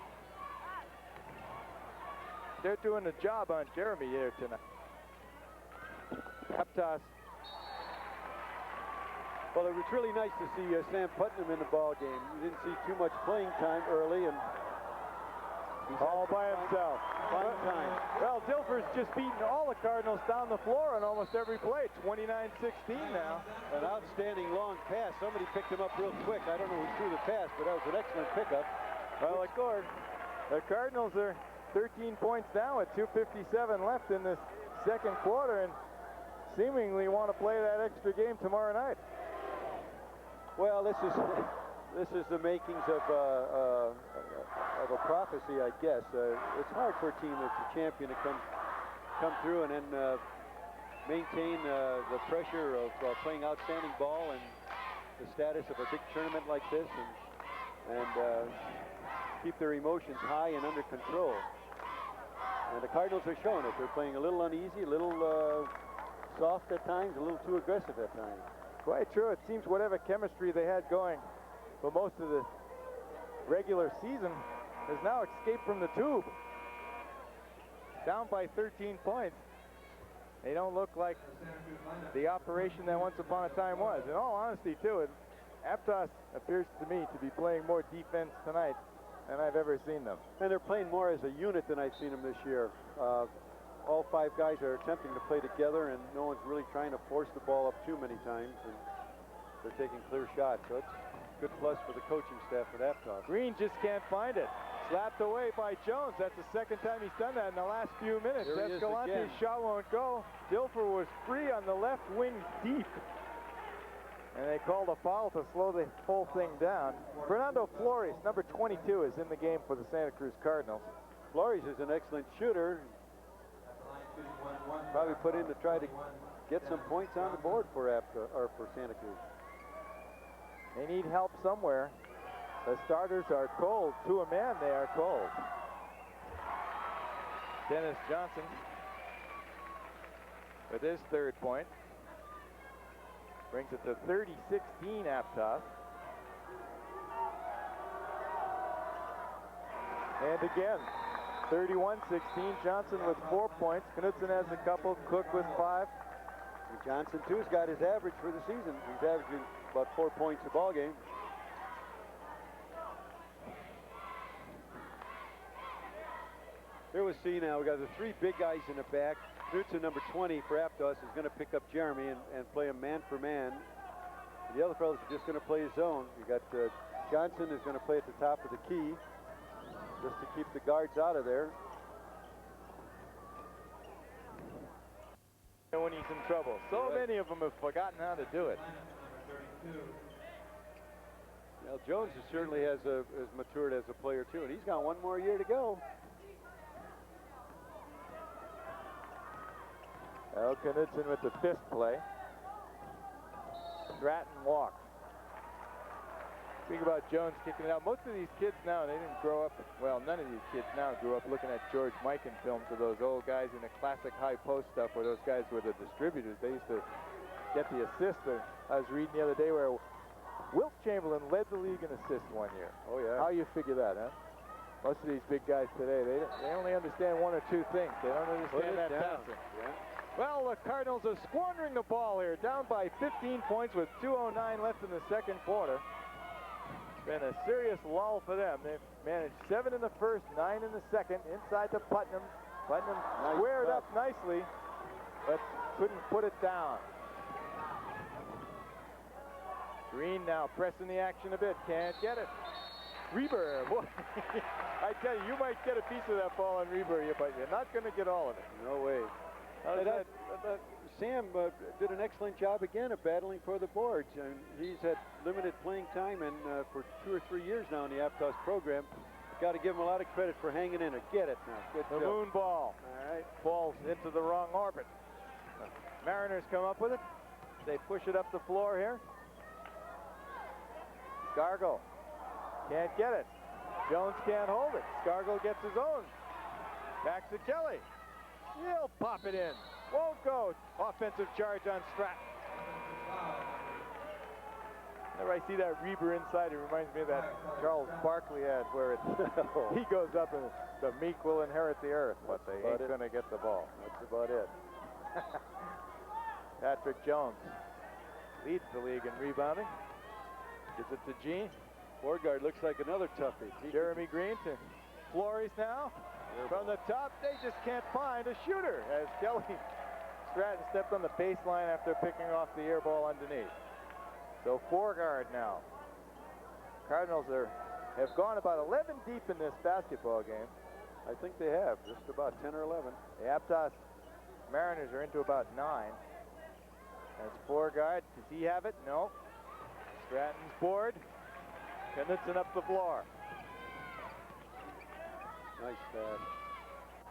S6: They're doing a job on Jeremy here tonight. Aptos
S5: Well, it was really nice to see Sam Putnam in the ball game. You didn't see too much playing time early, and he's
S6: all by himself.
S5: Fine time.
S6: Well, Dilfer's just beaten all the Cardinals down the floor on almost every play. 29-16 now.
S5: An outstanding long pass. Somebody picked him up real quick. I don't know who threw the pass, but that was an excellent pickup.
S6: Well, the Cardinals are 13 points down with 2:57 left in this second quarter, and seemingly want to play that extra game tomorrow night.
S5: Well, this is the makings of a prophecy, I guess. It's hard for a team that's a champion to come through and then maintain the pressure of playing outstanding ball and the status of a big tournament like this, and keep their emotions high and under control. And the Cardinals are showing it. They're playing a little uneasy, a little soft at times, a little too aggressive at times.
S6: Quite true. It seems whatever chemistry they had going for most of the regular season has now escaped from the tube. Down by 13 points. They don't look like the operation that once upon a time was. In all honesty, too, Aptos appears to me to be playing more defense tonight than I've ever seen them.
S5: And they're playing more as a unit than I've seen them this year. All five guys are attempting to play together, and no one's really trying to force the ball up too many times, and they're taking clear shots. So it's a good plus for the coaching staff at Aptos.
S6: Green just can't find it. Slapped away by Jones. That's the second time he's done that in the last few minutes. Escalante's shot won't go. Dilfer was free on the left wing deep. And they called a foul to slow the whole thing down. Fernando Flores, number 22, is in the game for the Santa Cruz Cardinals.
S5: Flores is an excellent shooter. Probably put in to try to get some points on the board for Santa Cruz.
S6: They need help somewhere. The starters are cold. To a man, they are cold. Dennis Johnson with his third point. Brings it to 30-16 Aptos. And again, 31-16, Johnson with 4 points. Knudsen has a couple, Cook with 5.
S5: And Johnson, too, has got his average for the season. He's averaging about 4 points a ball game. Here we see now, we got the three big guys in the back. Knudsen, number 20 for Aptos, is going to pick up Jeremy and play him man for man. And the other fellows are just going to play his zone. You got Johnson is going to play at the top of the key, just to keep the guards out of there.
S6: When he's in trouble. So many of them have forgotten how to do it.
S5: Well, Jones certainly has matured as a player, too, and he's got one more year to go.
S6: Well, Knudsen with the fifth play. Stratton walks. Think about Jones kicking it out. Most of these kids now, they didn't grow up, well, none of these kids now grew up looking at George Mikan films of those old guys in the classic high post stuff where those guys were the distributors. They used to get the assist. I was reading the other day where Wilt Chamberlain led the league in assists one year.
S5: Oh, yeah.
S6: How you figure that, huh? Most of these big guys today, they only understand one or two things. They don't understand that passing.
S5: Yeah.
S6: Well, the Cardinals are squandering the ball here, down by 15 points with 2:09 left in the second quarter. It's been a serious lull for them. They've managed 7 in the first, 9 in the second, inside to Putnam. Putnam squared up nicely, but couldn't put it down. Green now pressing the action a bit, can't get it. Reber, boy, I tell you, you might get a piece of that ball on Reber, but you're not going to get all of it.
S5: No way. Sam did an excellent job again of battling for the boards. And he's had limited playing time, and for 2 or 3 years now in the Aptos program. Got to give him a lot of credit for hanging in it. Get it now. Good
S6: the
S5: job.
S6: moon ball. All right, falls into the wrong orbit. Mariners come up with it. They push it up the floor here. Scargo can't get it. Jones can't hold it. Scargo gets his own. Back to Kelly. He'll pop it in. Won't go. Offensive charge on Stratton. Whenever I see that Reber inside, it reminds me of that Charles Barkley ad where he goes up and the meek will inherit the earth, but they ain't going to get the ball.
S5: That's about it.
S6: Patrick Jones. leads the league in rebounding. Gives it to Gene.
S5: Beauregard looks like another toughie.
S6: Jeremy Green to Flores now. From the top, they just can't find a shooter as Kelly Stratton stepped on the baseline after picking off the air ball underneath. So 4 guard now. Cardinals have gone about 11 deep in this basketball game.
S5: I think they have, just about 10 or 11.
S6: The Aptos Mariners are into about 9. That's 4 guard. Does he have it? No. Stratton's board. Knutson up the floor.
S5: Nice pass.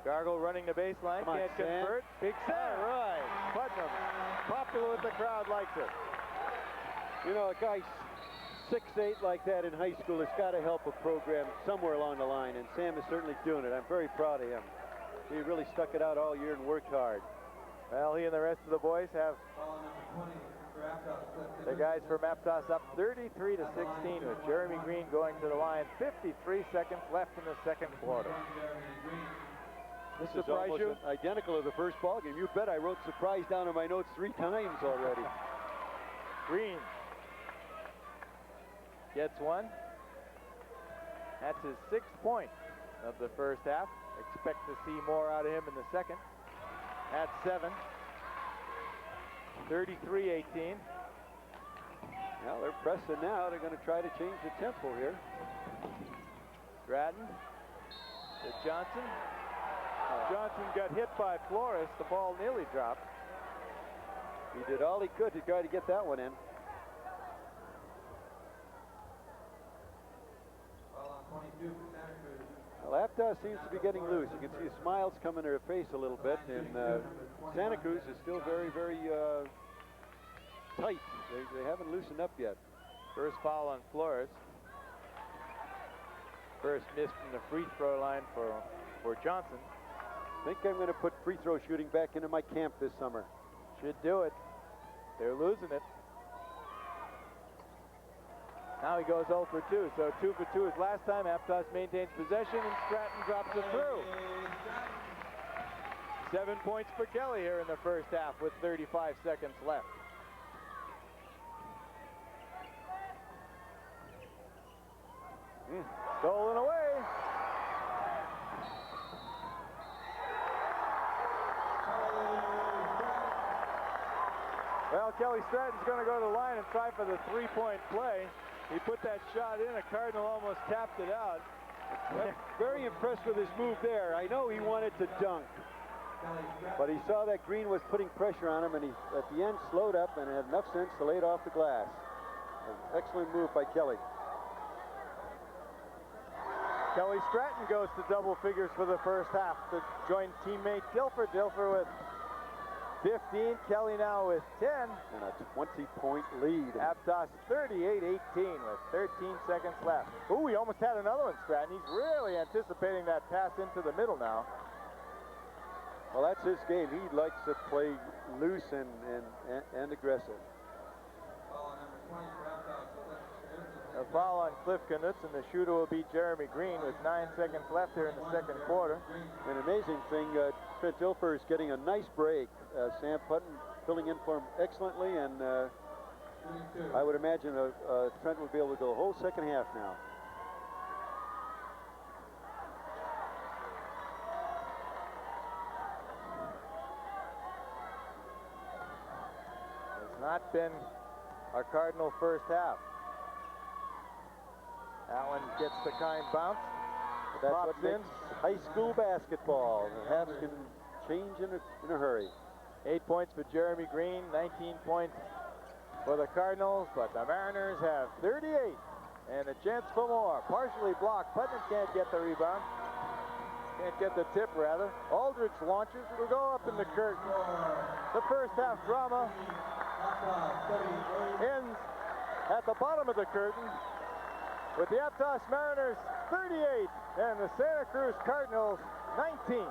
S6: Gargle running the baseline,
S5: Come on,
S6: can't
S5: Sam.
S6: convert. Big Sam. All right. Putnam, popular with the crowd, likes it.
S5: You know, a guy 6'8" like that in high school has got to help a program somewhere along the line, and Sam is certainly doing it. I'm very proud of him. He really stuck it out all year and worked hard.
S6: Well, he and the rest of the boys have the guys from Aptos up 33 to 16 with Jeremy Green going to the line. 53 seconds left in the second quarter.
S5: This is almost identical to the first ball game. You bet I wrote surprise down in my notes 3 times already.
S6: Green gets one. That's his 6th point of the first half. Expect to see more out of him in the second. That's 7. 33-18.
S5: Well, they're pressing now. They're going to try to change the tempo here.
S6: Stratton to Johnson. Johnson got hit by Flores. The ball nearly dropped.
S5: He did all he could to try to get that one in. Well, Aptos seems to be getting loose. You can see smiles come in their face a little bit, and Santa Cruz is still very, very tight. They haven't loosened up yet.
S6: First foul on Flores. First miss from the free throw line for Johnson.
S5: I think I'm going to put free throw shooting back into my camp this summer.
S6: Should do it. They're losing it. Now he goes 0 for 2, so 2 for 2 is last time. Aptos maintains possession, and Stratton drops it through. 7 points for Kelly here in the first half with 35 seconds left. Stolen away. Well, Kelly Stratton's going to go to the line and try for the 3-point play. He put that shot in. A Cardinal almost tapped it out.
S5: Very impressed with his move there. I know he wanted to dunk, but he saw that Green was putting pressure on him, and he, at the end, slowed up and had enough sense to lay it off the glass. An excellent move by Kelly.
S6: Kelly Stratton goes to double figures for the first half to join teammate Dilfer. Dilfer with 15, Kelly now with 10.
S5: And a 20-point lead.
S6: Aptos 38-18 with 13 seconds left. Ooh, he almost had another one, Stratton. He's really anticipating that pass into the middle now.
S5: Well, that's his game. He likes to play loose and aggressive.
S6: A foul on Cliff Knutson. The shooter will be Jeremy Green with 9 seconds left here in the second quarter.
S5: An amazing thing, Trent Dilfer is getting a nice break. Sam Putton filling in for him excellently, and I would imagine Trent will be able to go the whole second half now.
S6: It's not been our Cardinal first half. Allen gets the kind bounce.
S5: That's what makes high school basketball. The halves can change in a hurry.
S6: 8 points for Jeremy Green, 19 points for the Cardinals, but the Mariners have 38 and a chance for more. Partially blocked. Putnam can't get the rebound. Can't get the tip, rather. Aldridge launches. It'll go up in the curtain. The first half drama ends at the bottom of the curtain with the Aptos Mariners 38 and the Santa Cruz Cardinals 19.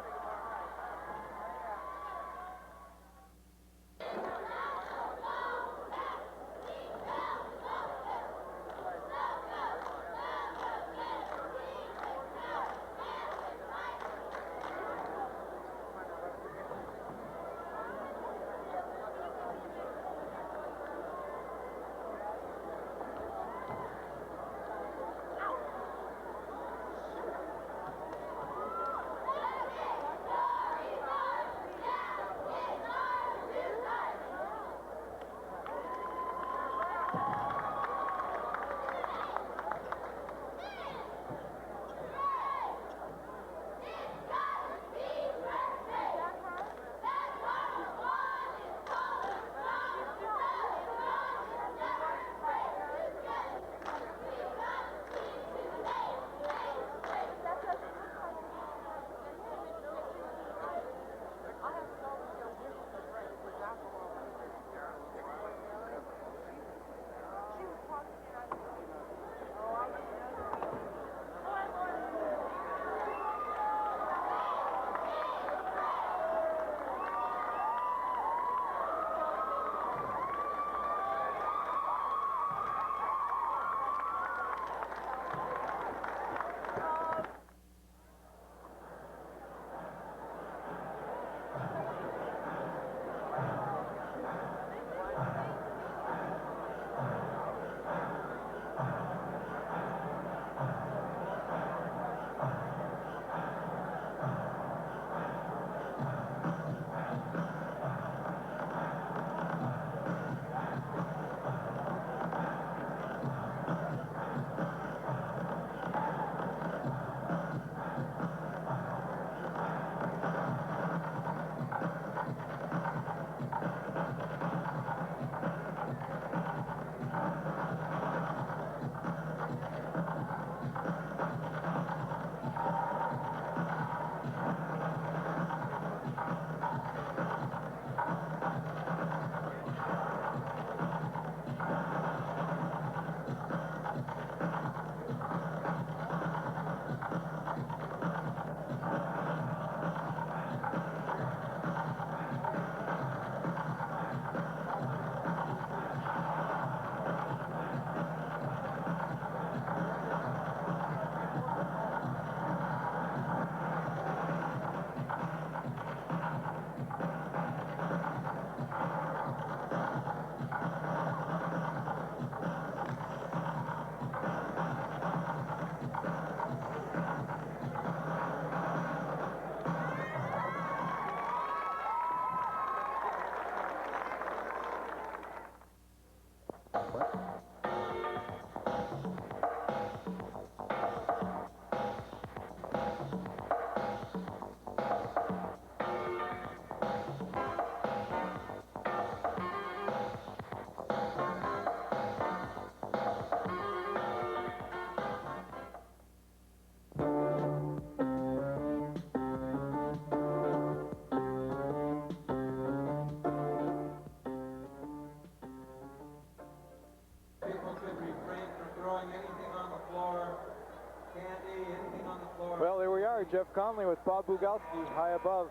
S6: score. Jeff Conley with Bob Bugalski high above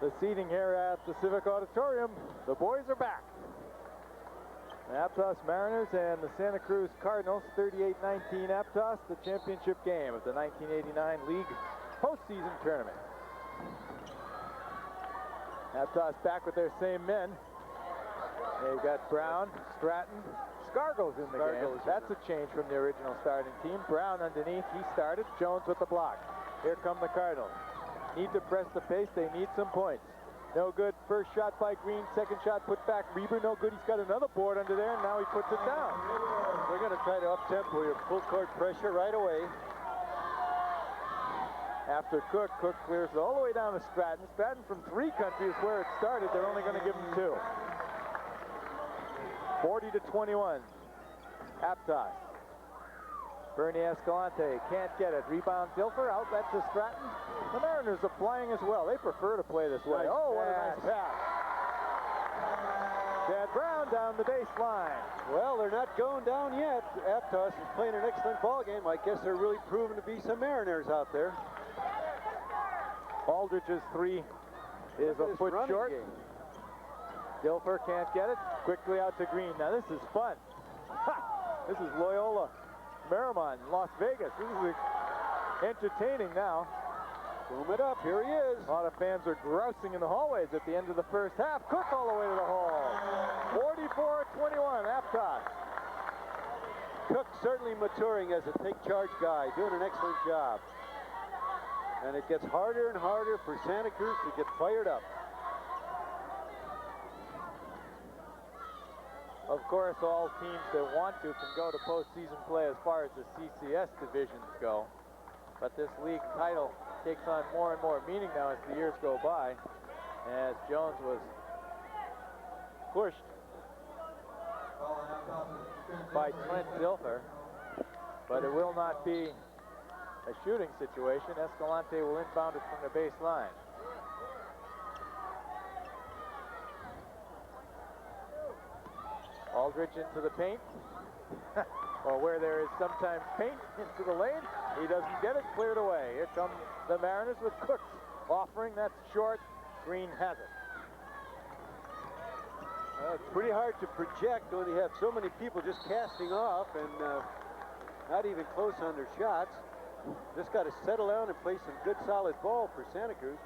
S6: the seating here at the Civic Auditorium. The boys are back. The Aptos Mariners and the Santa Cruz Cardinals, 38-19 Aptos, the championship game of the 1989 League postseason tournament. Aptos back with their same men. They've got Brown, Stratton, Scargill's in the game. That's a change from the original starting team. Brown underneath, he started. Jones with the block. Here come the Cardinals. Need to press the pace. They need some points. No good. First shot by Green. Second shot put back. Reber, no good. He's got another board under there, and now he puts it down.
S5: They're going to try to up-tempo your full court pressure right away.
S6: After Cook clears it all the way down to Stratton. Stratton from three country is where it started. They're only going to give him two. 40-21. Aptos. Bernie Escalante can't get it. Rebound Dilfer. Outlet to Stratton. The Mariners are flying as well. They prefer to play this way. Oh, what a nice pass. Chad Brown down the baseline.
S5: Well, they're not going down yet. Aptos is playing an excellent ball game. I guess they're really proving to be some Mariners out there.
S6: Aldridge's three is a foot short. Dilfer can't get it. Quickly out to Green. Now this is fun. Ha! This is Loyola Marymount, Las Vegas. This is entertaining now.
S5: Boom it up. Here he is.
S6: A lot of fans are grousing in the hallways at the end of the first half. Cook all the way to the hall. 44-21, Aptos.
S5: Cook certainly maturing as a take-charge guy, doing an excellent job. And it gets harder and harder for Santa Cruz to get fired up.
S6: Of course, all teams that want to can go to postseason play as far as the CCS divisions go. But this league title takes on more and more meaning now as the years go by, as Jones was pushed by Trent Dilfer. But it will not be a shooting situation. Escalante will inbound it from the baseline. Aldridge into the paint, or where there is sometimes paint, into the lane. He doesn't get it, cleared away. Here come the Mariners with Cooks offering. That's short. Green has it.
S5: It's pretty hard to project when you have so many people just casting off and not even close on their shots. Just got to settle down and play some good solid ball for Santa Cruz.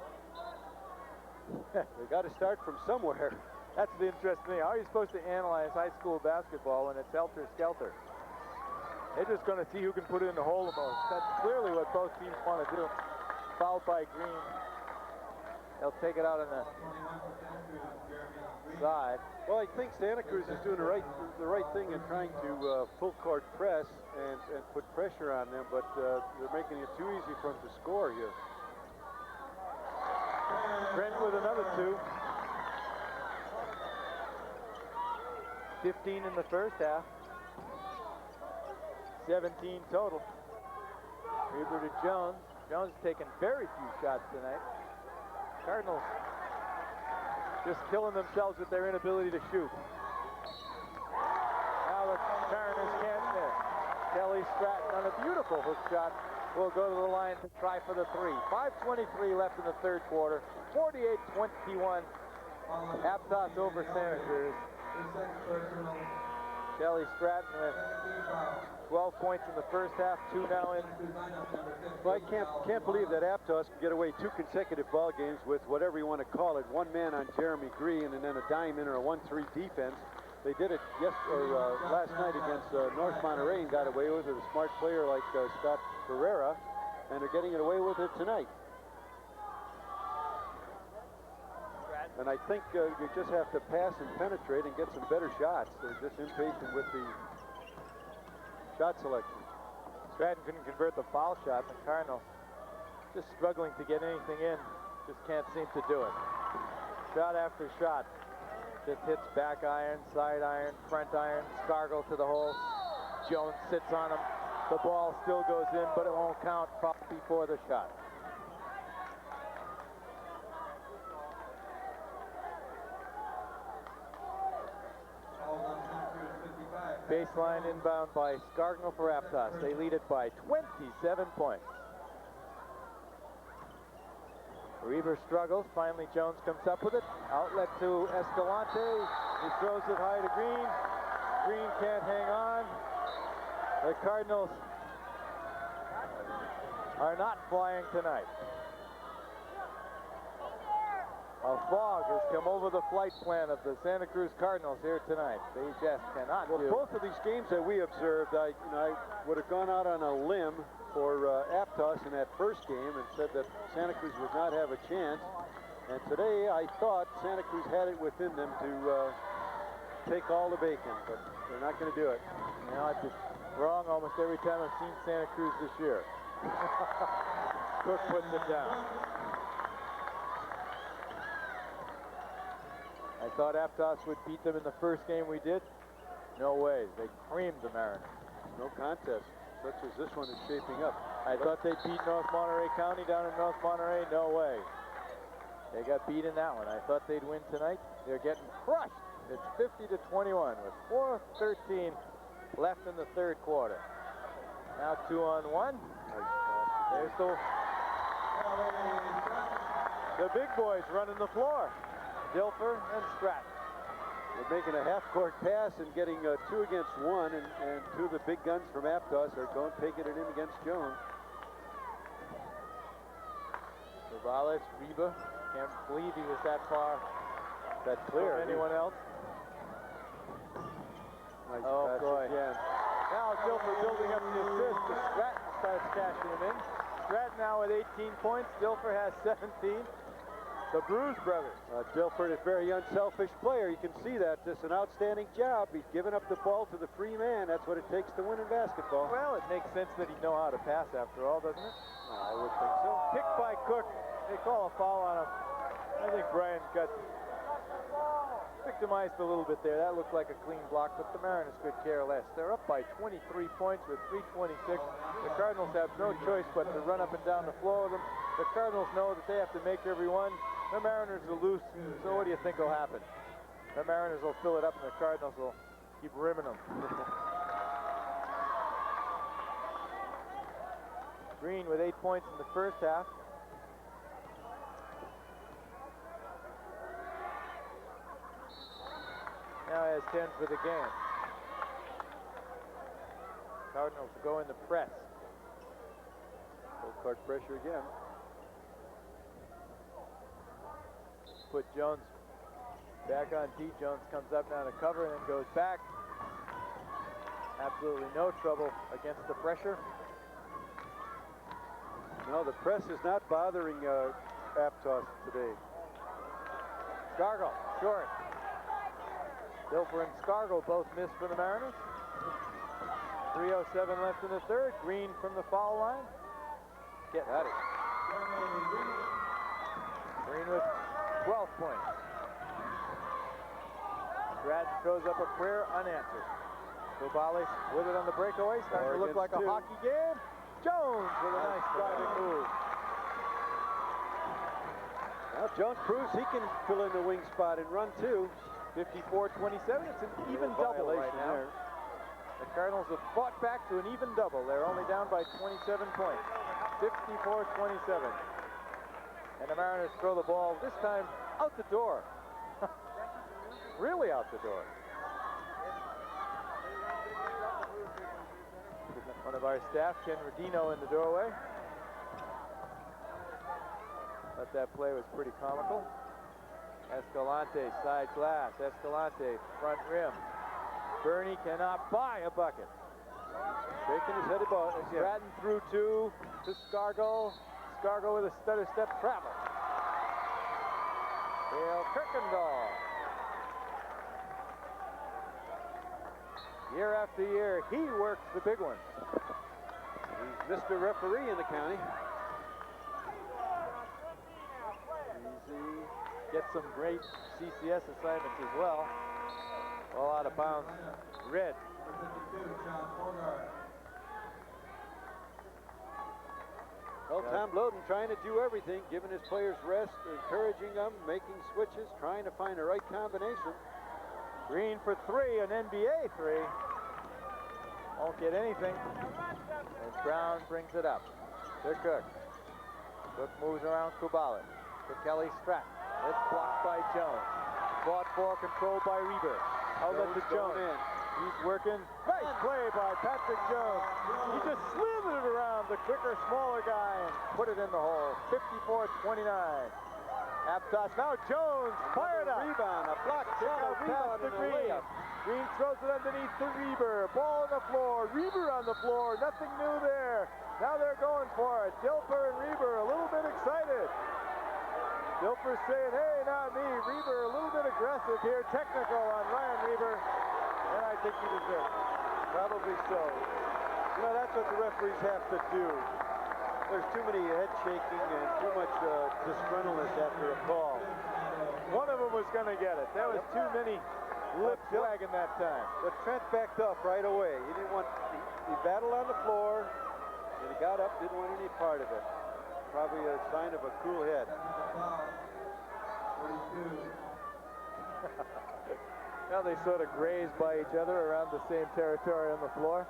S5: They got to start from somewhere.
S6: That's the interesting thing. How are you supposed to analyze high school basketball when it's helter-skelter? They're just going to see who can put it in the hole the most. That's clearly what both teams want to do. Fouled by Green. They'll take it out on the side.
S5: Well, I think Santa Cruz is doing the right thing in trying to full court press and put pressure on them, but they're making it too easy for them to score here.
S6: Brent with another two. 15 in the first half. 17 total. Reber to Jones. Jones has taken very few shots tonight. Cardinals just killing themselves with their inability to shoot. Now the Mariners can't miss. Kelly Stratton on a beautiful hook shot will go to the line to try for the three. 5:23 left in the third quarter. 48-21. Aptos over Santa Cruz. Kelly Stratton with 12 points in the first half, 2 now in.
S5: Well, I can't believe that Aptos can get away 2 consecutive ball games with whatever you want to call it. One man on Jeremy Green and then a diamond or a 1-3 defense. They did it last night against North Monterey and got away with it. A smart player like Scott Ferreira, and they're getting it away with it tonight. And I think you just have to pass and penetrate and get some better shots. They're just impatient with the shot selection.
S6: Stratton couldn't convert the foul shot. The Cardinals just struggling to get anything in. Just can't seem to do it. Shot after shot. Just hits back iron, side iron, front iron. Scargill to the hole. Jones sits on him. The ball still goes in, but it won't count before the shot. Baseline inbound by Scargill for Aptos. They lead it by 27 points. Reber struggles. Finally, Jones comes up with it. Outlet to Escalante. He throws it high to Green. Green can't hang on. The Cardinals are not flying tonight. A fog has come over the flight plan of the Santa Cruz Cardinals here tonight. They just cannot do.
S5: Both of these games that we observed, I would have gone out on a limb for Aptos in that first game and said that Santa Cruz would not have a chance. And today I thought Santa Cruz had it within them to take all the bacon, but they're not going to do it.
S6: You know, I've been wrong almost every time I've seen Santa Cruz this year. Cook puts it down. I thought Aptos would beat them in the first game we did. No way. They creamed the Mariners.
S5: No contest, such as this one is shaping up.
S6: I thought they'd beat North Monterey County down in North Monterey. No way. They got beat in that one. I thought they'd win tonight. They're getting crushed. It's 50-21 with 4:13 left in the third quarter. Now 2-on-1. There's the big boys running the floor. Dilfer and Stratton.
S5: They're making a half-court pass and getting 2 against 1, and 2 of the big guns from Aptos are going taking it in against Jones.
S6: Cubales, Reba, can't believe he was that far. That's clear. Anyone else?
S5: Nice
S6: Oh
S5: pass
S6: boy.
S5: again.
S6: Now Dilfer building up the assist. Stratton starts cashing him in. Stratton now with 18 points. Dilfer has 17. The Bruce brothers.
S5: Dilford is a very unselfish player. You can see that. Just an outstanding job. He's giving up the ball to the free man. That's what it takes to win in basketball.
S6: Well, it makes sense that he'd know how to pass after all, doesn't it?
S5: I would think so.
S6: Picked by Cook. They call a foul on him. I think Brian got victimized a little bit there. That looked like a clean block, but the Mariners could care less. They're up by 23 points with 3:26. The Cardinals have no choice but to run up and down the floor with them. The Cardinals know that they have to make every one. The Mariners are loose, so what do you think will happen? The Mariners will fill it up and the Cardinals will keep rimming them. Green with 8 points in the first half. Now has 10 for the game. Cardinals go in the press.
S5: Full court pressure again.
S6: Put Jones back on D. Jones comes up now to cover and then goes back. Absolutely no trouble against the pressure.
S5: No, the press is not bothering Aptos today.
S6: Scargill, short. Dilfer and Scargill both missed for the Mariners. 3:07 left in the third. Green from the foul line. Get at it. Green with 12 points. Stratton throws up a prayer unanswered. Cubales with it on the breakaway. Starting to look like a hockey game. Jones with a nice driving move.
S5: Now Jones proves he can fill in the wing spot and run too.
S6: 54-27. It's an even double right now.
S5: There.
S6: The Cardinals have fought back to an even double. They're only down by 27 points. 54-27. And the Mariners throw the ball, this time out the door. Really out the door. One of our staff, Ken Rodino, in the doorway. But that play was pretty comical. Escalante, side glass. Escalante, front rim. Bernie cannot buy a bucket.
S5: Shaking his head about it.
S6: Stratton through 2 to Scargill. Scargill with a stutter step travel. Dale Kirkendall. Year after year, he works the big ones.
S5: He's Mr. Referee in the county.
S6: Easy. Gets some great CCS assignments as well. All out of bounds. Red.
S5: Well, Tom Loden trying to do everything, giving his players rest, encouraging them, making switches, trying to find the right combination.
S6: Green for 3, an NBA 3. Won't get anything. And Brown brings it up. To Cook. Cook moves around Cubales. to Kelly Strack. It's blocked by Jones. Fought for, controlled by Reber. Outlet to Jones. He's working. Nice play by Patrick Jones. He just slithered it around the quicker, smaller guy and put it in the hole. 54-29. Aptos. Now Jones fired up.
S5: Rebound. A block shot.
S6: Pass to Green. Green throws it underneath to Reber. Ball on the floor. Reber on the floor. Nothing new there. Now they're going for it. Dilfer and Reber a little bit excited. Dilfer saying, hey, not me. Reber a little bit aggressive here. Technical on Ryan Reber. And I think he deserves it.
S5: Probably so. You know, that's what the referees have to do. There's too many head shaking and too much disgruntledness after a call.
S6: One of them was going to get it. There was too many lips wagging that time.
S5: But Trent backed up right away. He didn't want, he battled on the floor, and he got up, didn't want any part of it. Probably a sign of a cool head.
S6: Now they sort of graze by each other around the same territory on the floor.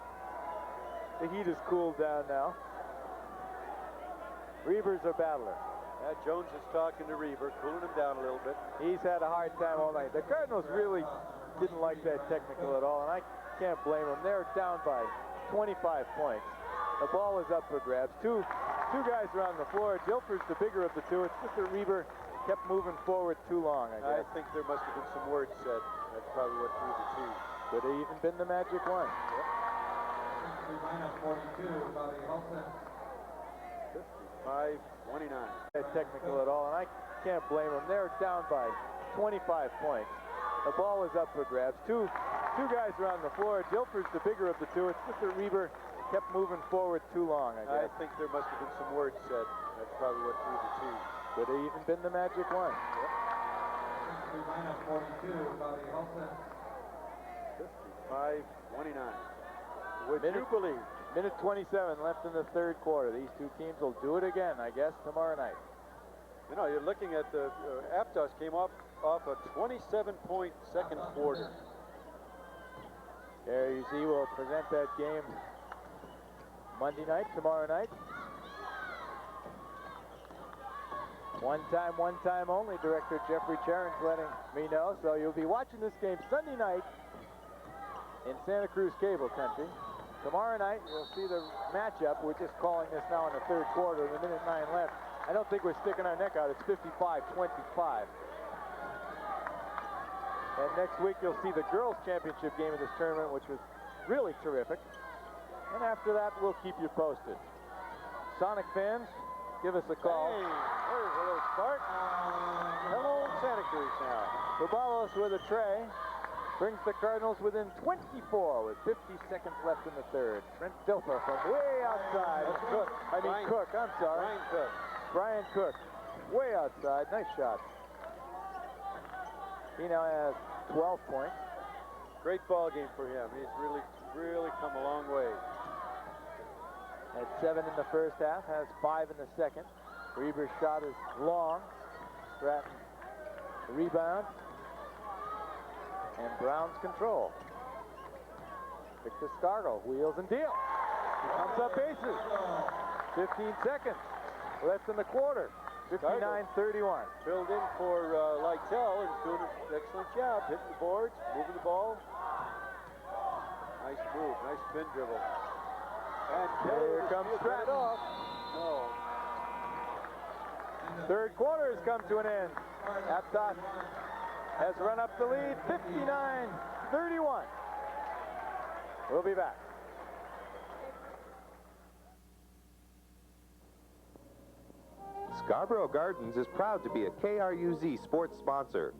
S6: The heat has cooled down now. Reber's a battler.
S5: Jones is talking to Reber, cooling him down a little bit.
S6: He's had a hard time all night. The Cardinals really didn't like that technical at all, and I can't blame them. They're down by 25 points. The ball is up for grabs. Two guys are on the floor. Dilfer's the bigger of the two. It's just that Reber kept moving forward too long, I guess.
S5: I think there must have been some words said. That's probably what threw the team.
S6: Could have even been the magic one.
S5: Yep. 55-29.
S6: Technical at all, and I can't blame them. They're down by 25 points. The ball is up for grabs. Two guys are on the floor. Dilfer's the bigger of the two. It's just that Reber kept moving forward too long, I guess.
S5: I think there must have been some words said. That's probably what threw the team.
S6: Could have even been the magic one.
S5: Yep. 55-29. Would you believe?
S6: Minute 27 left in the third quarter. These two teams will do it again, I guess, tomorrow night.
S5: You know, you're looking at the Aptos came off a 27-point second quarter.
S6: KRUZ will present that game Monday night, tomorrow night. One time only, Director Jeffrey Charon's letting me know. So you'll be watching this game Sunday night in Santa Cruz Cable Country. Tomorrow night, you'll see the matchup. We're just calling this now in the third quarter, with a minute 9 left. I don't think we're sticking our neck out. It's 55-25. And next week, you'll see the girls' championship game of this tournament, which was really terrific. And after that, we'll keep you posted. Sonic fans, give us a call.
S5: Hey, there's a little start. Hello, Santa Cruz now.
S6: Cubalos with a tray. Brings the Cardinals within 24 with 50 seconds left in the third. Trent Dilfer from way outside. Cook. I'm sorry.
S5: Brian Cook.
S6: Brian Cook. Way outside. Nice shot. He now has 12 points.
S5: Great ball game for him. He's really come a long way.
S6: Had 7 in the first half, has 5 in the second. Reber's shot is long. Stratton rebound. And Brown's control. Victor Scargo wheels and deals. He comes up bases. 15 seconds left in the quarter. 59-31.
S5: Filled in for Lytle and doing an excellent job. Hitting the boards, moving the ball. Nice move, nice spin dribble. And
S6: here comes Stratton.
S5: No.
S6: Third quarter has come to an end. Aptos has run up the lead, 59-31. We'll be back.
S7: Scarborough Gardens is proud to be a KRUZ sports sponsor.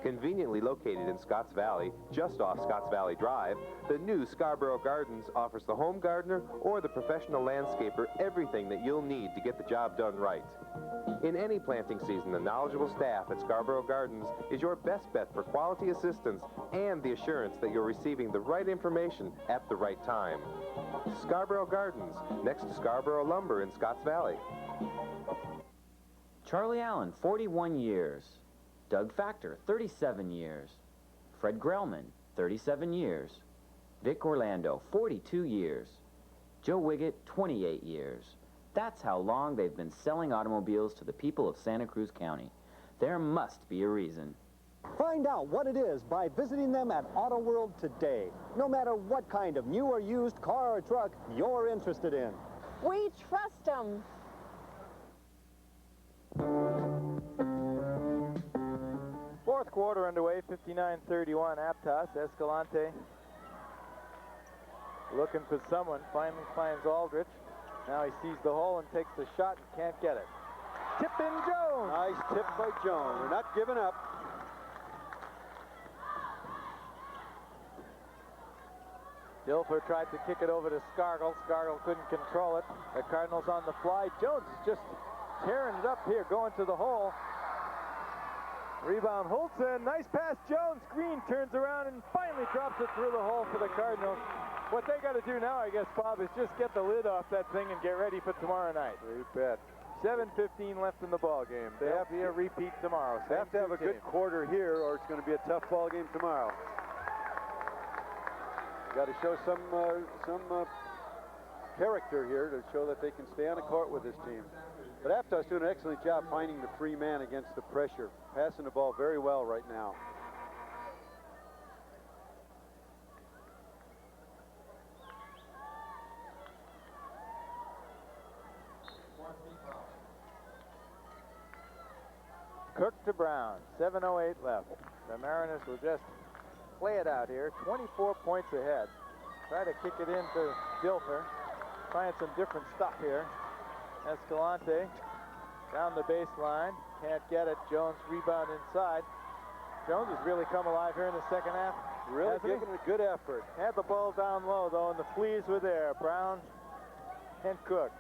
S7: Conveniently located in Scotts Valley, just off Scotts Valley Drive, the new Scarborough Gardens offers the home gardener or the professional landscaper everything that you'll need to get the job done right. In any planting season, the knowledgeable staff at Scarborough Gardens is your best bet for quality assistance and the assurance that you're receiving the right information at the right time. Scarborough Gardens, next to Scarborough Lumber in Scotts Valley.
S8: Charlie Allen, 41 years. Doug Factor, 37 years. Fred Grellman, 37 years. Vic Orlando, 42 years. Joe Wiggett, 28 years. That's how long they've been selling automobiles to the people of Santa Cruz County. There must be a reason.
S9: Find out what it is by visiting them at Auto World today. No matter what kind of new or used car or truck you're interested in.
S10: We trust them.
S6: Fourth quarter underway, 59-31, Aptos. Escalante looking for someone, finally finds Aldrich. Now he sees the hole and takes the shot and can't get it. Tip in Jones.
S5: Nice tip by Jones. They're not giving up.
S6: Dilfer tried to kick it over to Scargill. Scargill couldn't control it. The Cardinals on the fly. Jones is just tearing it up here, going to the hole. Rebound Holtzen. Nice pass, Jones. Green turns around and finally drops it through the hole for the Cardinals. What they got to do now, I guess, Bob, is just get the lid off that thing and get ready for tomorrow night.
S5: You bet.
S6: 7:15 left in the ball game. There'll be a repeat tomorrow.
S5: They have to have a good quarter here, or it's going to be a tough ball game tomorrow. Got to show some character here to show that they can stay on the court with this team. But Aptos doing an excellent job finding the free man against the pressure, passing the ball very well right now.
S6: Cook to Brown, 7:08 left. The Mariners will just play it out here, 24 points ahead. Try to kick it into Dilfer. Trying some different stuff here. Escalante down the baseline, can't get it. Jones rebound inside. Jones has really come alive here in the second half.
S5: Really giving a good effort.
S6: Had the ball down low though, and the fleas were there. Brown and Cook.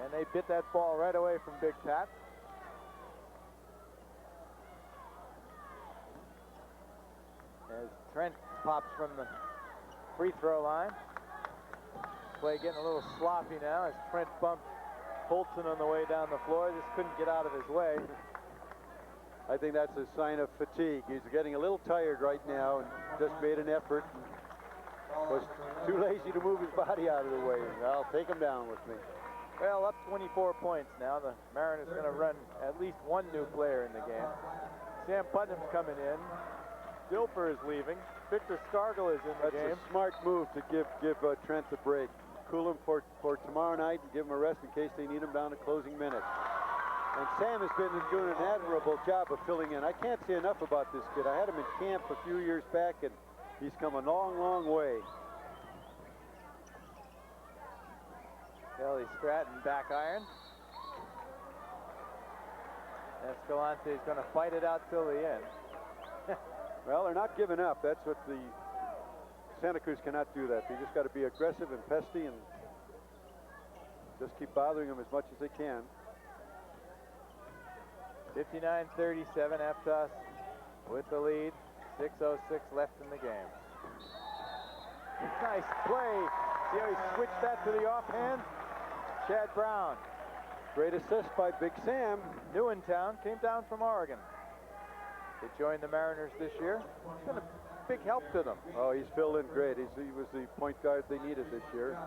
S6: And they bit that ball right away from Big Pat. As Trent pops from the free throw line. Play getting a little sloppy now as Trent bumped Holtzen on the way down the floor. Just couldn't get out of his way.
S5: I think that's a sign of fatigue. He's getting a little tired right now and just made an effort. Was too lazy to move his body out of the way. I'll take him down with me.
S6: Well, up 24 points now. The Mariners going to run at least one new player in the game. Sam Putnam's coming in. Dilfer is leaving. Victor Scargill is in the game.
S5: That's a smart move to give Trent a break. Cool him for tomorrow night and give him a rest in case they need him down to closing minutes. And Sam has been doing an admirable job of filling in. I can't say enough about this kid. I had him in camp a few years back, and he's come a long, long way.
S6: Kelly Stratton back iron. Escalante is going to fight it out till the end.
S5: Well, they're not giving up. That's what the Santa Cruz cannot do that. They just got to be aggressive and pesty and just keep bothering them as much as they can.
S6: 59-37, Aptos with the lead. 6:06 left in the game. Nice play. See how he switched that to the offhand? Chad Brown.
S5: Great assist by Big Sam.
S6: New in town, came down from Oregon. They joined the Mariners this year. It's been a big help to them.
S5: Oh, he's filled in great. He was the point guard they needed this year.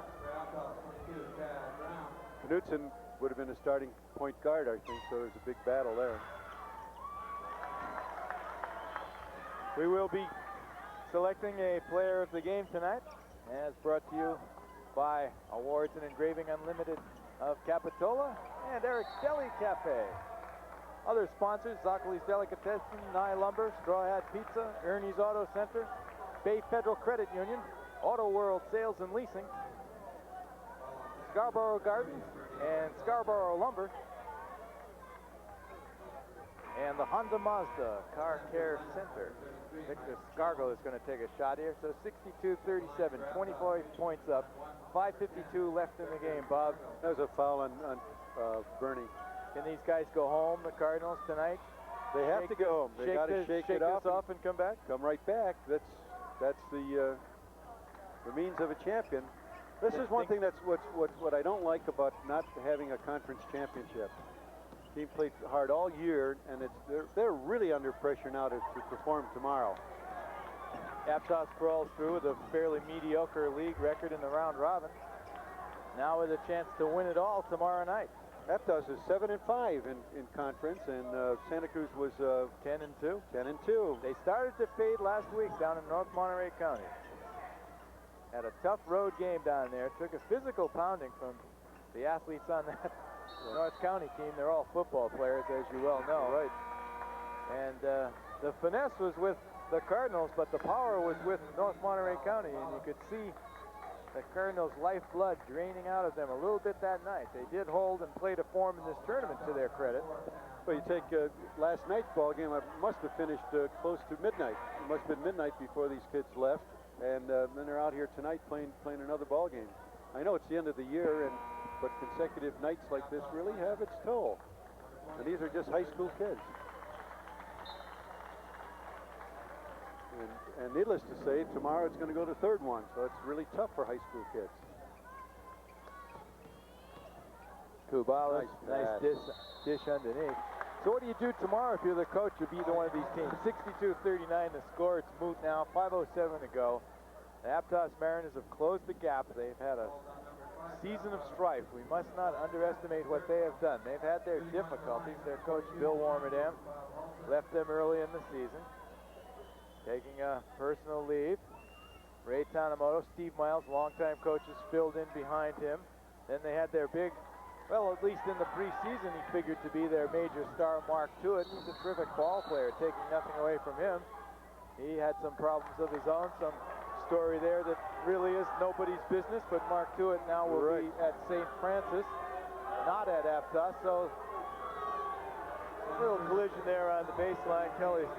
S5: Knutson would have been a starting point guard, I think, so there's a big battle there.
S6: We will be selecting a player of the game tonight, as brought to you by Awards and Engraving Unlimited of Capitola and Eric's Deli Cafe. Other sponsors: Zoccoli's Delicatessen, Nye Lumber, Straw Hat Pizza, Ernie's Auto Center, Bay Federal Credit Union, Auto World Sales and Leasing, Scarborough Gardens and Scarborough Lumber, and the Honda Mazda Car Care Center. Victor Scargill is going to take a shot here. So 62-37, 24 points up, 5:52 left in the game, Bob.
S5: That was a foul on Bernie.
S6: Can these guys go home, the Cardinals, tonight?
S5: They have to go home. They got to shake it off
S6: and come back.
S5: Come right back. That's the means of a champion. This is one thing that's what I don't like about not having a conference championship. Team played hard all year, and they're really under pressure now to perform tomorrow.
S6: Aptos crawls through with a fairly mediocre league record in the round robin. now with a chance to win it all tomorrow night.
S5: Aptos is 7-5 in conference, and Santa Cruz was
S6: 10-2.
S5: 10-2.
S6: They started to fade last week down in North Monterey County. Had a tough road game down there. Took a physical pounding from the athletes on that North County team. They're all football players, as you well know.
S5: Right.
S6: And the finesse was with the Cardinals, but the power was with North Monterey County, and you could see the Cardinals' lifeblood draining out of them a little bit that night. They did hold and play to form in this tournament, to their credit.
S5: Well, you take last night's ball game, it must have finished close to midnight. It must have been midnight before these kids left, and then they're out here tonight playing another ball game. I know it's the end of the year, but consecutive nights like this really have its toll. And these are just high school kids. And needless to say, tomorrow it's going to go to third one, so it's really tough for high school kids.
S6: Cubales, nice dish underneath. So what do you do tomorrow if you're the coach of either one of these teams? 62-39 the score. It's moot now. 5:07 to go. The Aptos Mariners have closed the gap. They've had a season of strife. We must not underestimate what they have done. They've had their difficulties. Their coach, Bill Warmerdam, left them early in the season, taking a personal leave. Ray Tanemoto, Steve Miles, longtime coaches, filled in behind him. Then they had their big, well, at least in the preseason, he figured to be their major star, Mark Tewitt. He's a terrific ball player, taking nothing away from him. He had some problems of his own, some story there that really is nobody's business, but Mark Tewitt now will be at St. Francis, not at Aptos. So a little collision there on the baseline. Kelly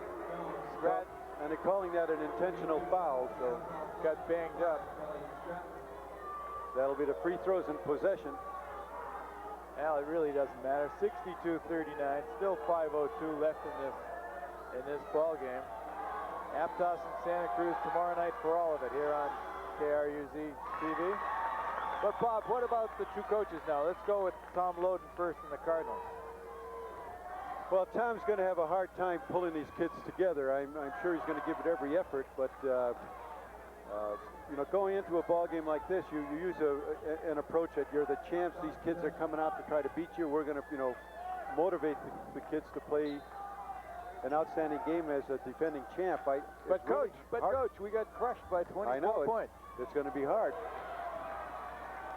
S6: Stratton.
S5: And they're calling that an intentional foul, so
S6: got banged up.
S5: That'll be the free throws in possession.
S6: Well, it really doesn't matter. 62-39, still 5:02 left in this ball game. Aptos and Santa Cruz tomorrow night for all of it here on KRUZ TV. But Bob, what about the two coaches now? Let's go with Tom Loden first in the Cardinals.
S5: Well, Tom's going to have a hard time pulling these kids together. I'm sure he's going to give it every effort, but you know, going into a ball game like this, you use an approach that you're the champs. These kids are coming out to try to beat you. We're going to, you know, motivate the kids to play an outstanding game as a defending champ.
S6: But coach, we got crushed by 24 points.
S5: It's going to be hard.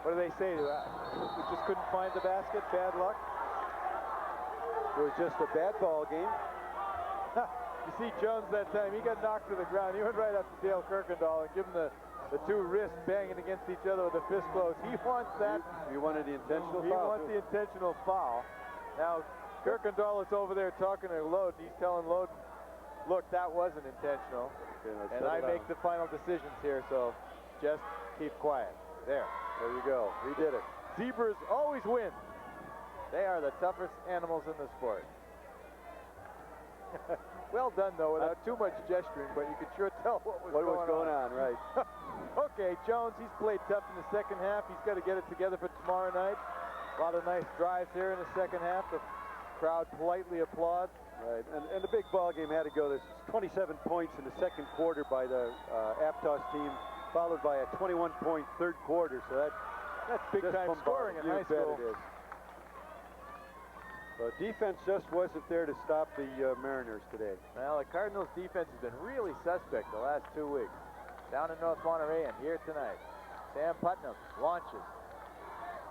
S6: What do they say to that? We just couldn't find the basket. Bad luck.
S5: It was just a bad ball game.
S6: You see Jones that time, he got knocked to the ground. He went right up to Dale Kirkendall and give him the two wrists banging against each other with the fist close. He wants that.
S5: He wanted the intentional foul.
S6: He wants the intentional foul. Now, Kirkendall is over there talking to Loden. He's telling Loden, look, that wasn't intentional. Okay, and I make the final decisions here, so just keep quiet. There you go. He did it. Zebras always win. They are the toughest animals in the sport. Well done, though, without too much gesturing, but you could sure tell what was going on.
S5: Right.
S6: Okay, Jones, he's played tough in the second half. He's got to get it together for tomorrow night. A lot of nice drives here in the second half. The crowd politely applauds.
S5: Right, and the big ball game had to go. There's 27 points in the second quarter by the Aptos team, followed by a 21-point third quarter. So that's
S6: big-time scoring in high school.
S5: It is. Defense just wasn't there to stop the Mariners today.
S6: Well, the Cardinals' defense has been really suspect the last 2 weeks. Down in North Monterey and here tonight. Sam Putnam launches.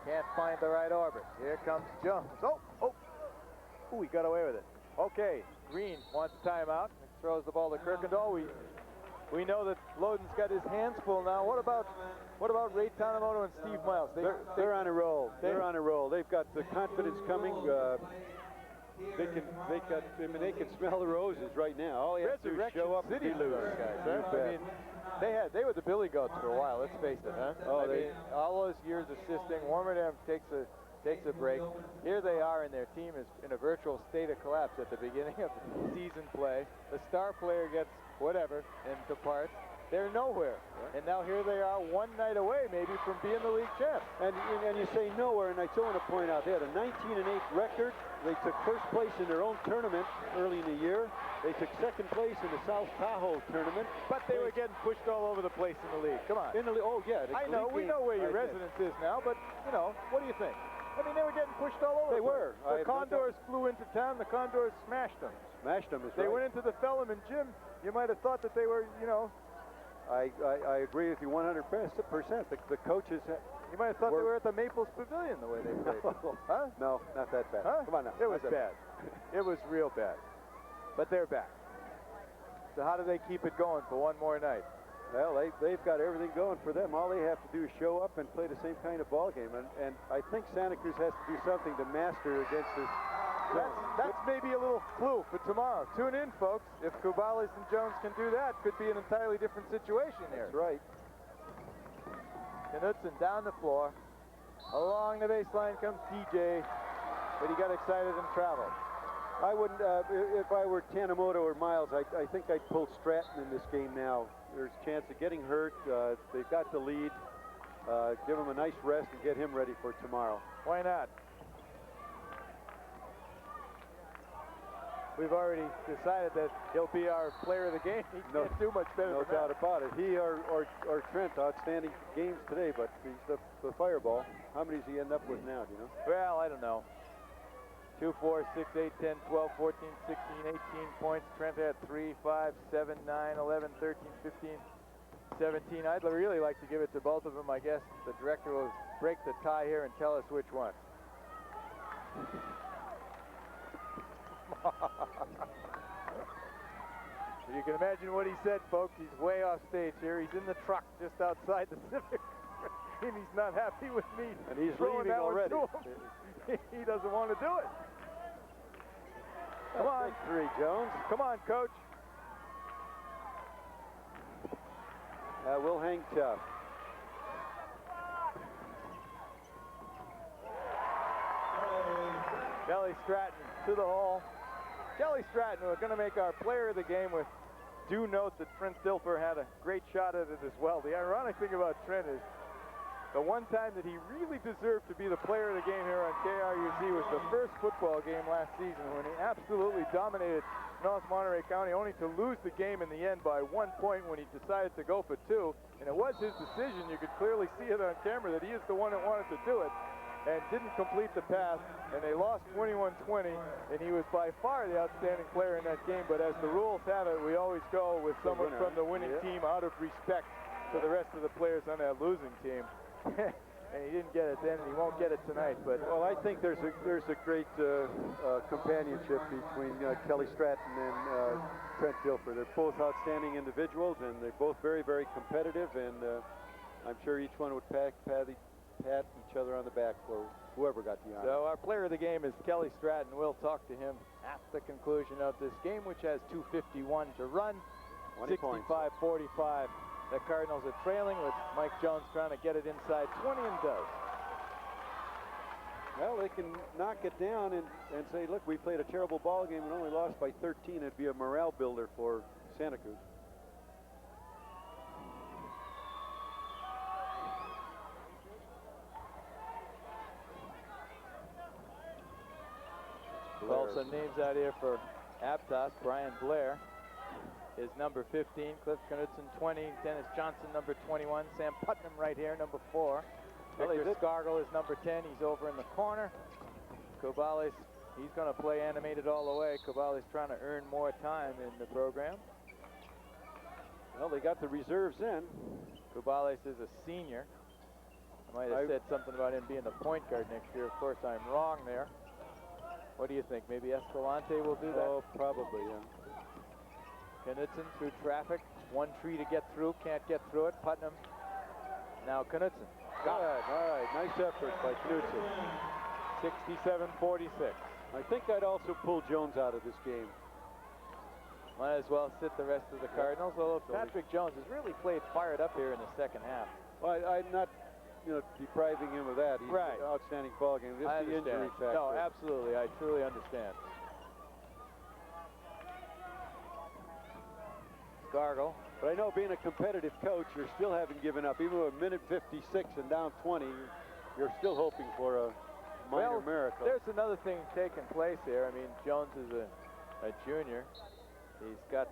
S6: Can't find the right orbit. Here comes Jones. Oh, he got away with it. Okay, Green wants a timeout. Throws the ball to Kirkendall. We know that Loden's got his hands full now. What about Ray Tanemoto and Steve Miles?
S5: They're on a roll. They're on a roll. They've got the confidence coming. They can smell the roses right now. All they have to do is show up and lose.
S6: Guys, I mean, they were the Billy Goats for a while. Let's face it, huh?
S5: Oh,
S6: I mean, all those years assisting. Warmerdam takes a break. Here they are, and their team is in a virtual state of collapse at the beginning of the season play. The star player gets whatever and departs. They're nowhere. Yeah. And now here they are, one night away maybe from being the league champ.
S5: And you say nowhere, and I still want to point out they had a 19-8 record. they took first place in their own tournament early in the year. They took second place in the South Tahoe tournament.
S6: But they were getting pushed all over the place in the league. Come on.
S5: Oh, yeah.
S6: I know, we know where your residence is now, but, you know, what do you think? I mean, they were getting pushed all over.
S5: They were.
S6: The Condors flew into town. The Condors smashed them.
S5: Smashed them, is
S6: They
S5: right.
S6: went into the Felleman gym. You might have thought that they were, you know.
S5: I agree with you 100%. The coaches...
S6: You might have thought they were at the Maples Pavilion the way they played. Huh?
S5: No, not that bad.
S6: Huh?
S5: Come on now.
S6: It was bad. It was real bad. But they're back. So how do they keep it going for one more night?
S5: Well, they've got everything going for them. All they have to do is show up and play the same kind of ball game. And I think Santa Cruz has to do something to master against this.
S6: That's maybe a little clue for tomorrow. Tune in, folks. If Cubales and Jones can do that, could be an entirely different situation here.
S5: That's right.
S6: Knudsen down the floor. Along the baseline comes TJ, but he got excited and traveled.
S5: I wouldn't, if I were Tanimoto or Miles, I think I'd pull Stratton in this game now. There's a chance of getting hurt. They've got the lead. Give him a nice rest and get him ready for tomorrow.
S6: Why not? We've already decided that he'll be our player of the game. He can't do much better
S5: No
S6: than
S5: doubt
S6: that.
S5: about it. He or Trent, outstanding games today, but he's the fireball. How many does he end up with now, do you know?
S6: Well, I don't know. 2, 4, 6, 8, 10, 12, 14, 16, 18 points. Trent had 3, 5, 7, 9, 11, 13, 15, 17. I'd really like to give it to both of them. I guess the director will break the tie here and tell us which one. You can imagine what he said, folks. He's way off stage here. He's in the truck just outside the Civic. And he's not happy with me.
S5: And he's
S6: throwing
S5: leaving
S6: that one
S5: already.
S6: to him. He doesn't want to do it. Come on.
S5: Big three, Jones.
S6: Come on, coach.
S5: We'll hang tough.
S6: Kelly Stratton to the hole. Kelly Stratton, we're going to make our player of the game with due note that Trent Dilfer had a great shot at it as well. The ironic thing about Trent is the one time that he really deserved to be the player of the game here on KRUZ was the first football game last season when he absolutely dominated North Monterey County, only to lose the game in the end by 1 point when he decided to go for 2. And it was his decision. You could clearly see it on camera that he is the one that wanted to do it and didn't complete the pass, and they lost 21-20, and he was by far the outstanding player in that game. But as the rules have it, we always go with someone from the winning team out of respect to the rest of the players on that losing team. And he didn't get it then, and he won't get it tonight. But
S5: well, I think there's a great companionship between Kelly Stratton and Trent Dilfer. They're both outstanding individuals, and they're both very, very competitive. And I'm sure each one would pat each other on the back for whoever got the honor.
S6: So our player of the game is Kelly Stratton. We'll talk to him at the conclusion of this game, which has 2:51 to run. 65-45. The Cardinals are trailing with Mike Jones trying to get it inside 20 and does.
S5: Well, they can knock it down and say, look, we played a terrible ball game and only lost by 13. It'd be a morale builder for Santa Cruz.
S6: Well, some names out here for Aptos. Brian Blair is number 15. Cliff Knudsen, 20. Dennis Johnson, number 21. Sam Putnam right here, number 4. Victor Scargill is number 10. He's over in the corner. Cubales, he's going to play animated all the way. Cubales trying to earn more time in the program.
S5: Well, they got the reserves in.
S6: Cubales is a senior. I might have said something about him being the point guard next year. Of course, I'm wrong there. What do you think? Maybe Escalante will do that?
S5: Oh, probably, yeah.
S6: Knudsen through traffic. 1 tree to get through. Can't get through it. Putnam. Now Knudsen.
S5: Got it. All right. Nice effort by Knudsen.
S6: 67-46.
S5: I think I'd also pull Jones out of this game.
S6: Might as well sit the rest of the Cardinals, although Patrick Jones has really played fired up here in the second half.
S5: Well, I'm not, depriving him of that. He's an outstanding ball game. Just
S6: I
S5: the injury
S6: understand.
S5: factor.
S6: No, absolutely. I truly understand. Scargill.
S5: But I know being a competitive coach, you still haven't given up. Even with a minute 56 and down 20, you're still hoping for a minor miracle.
S6: There's another thing taking place here. I mean, Jones is a junior. He's got,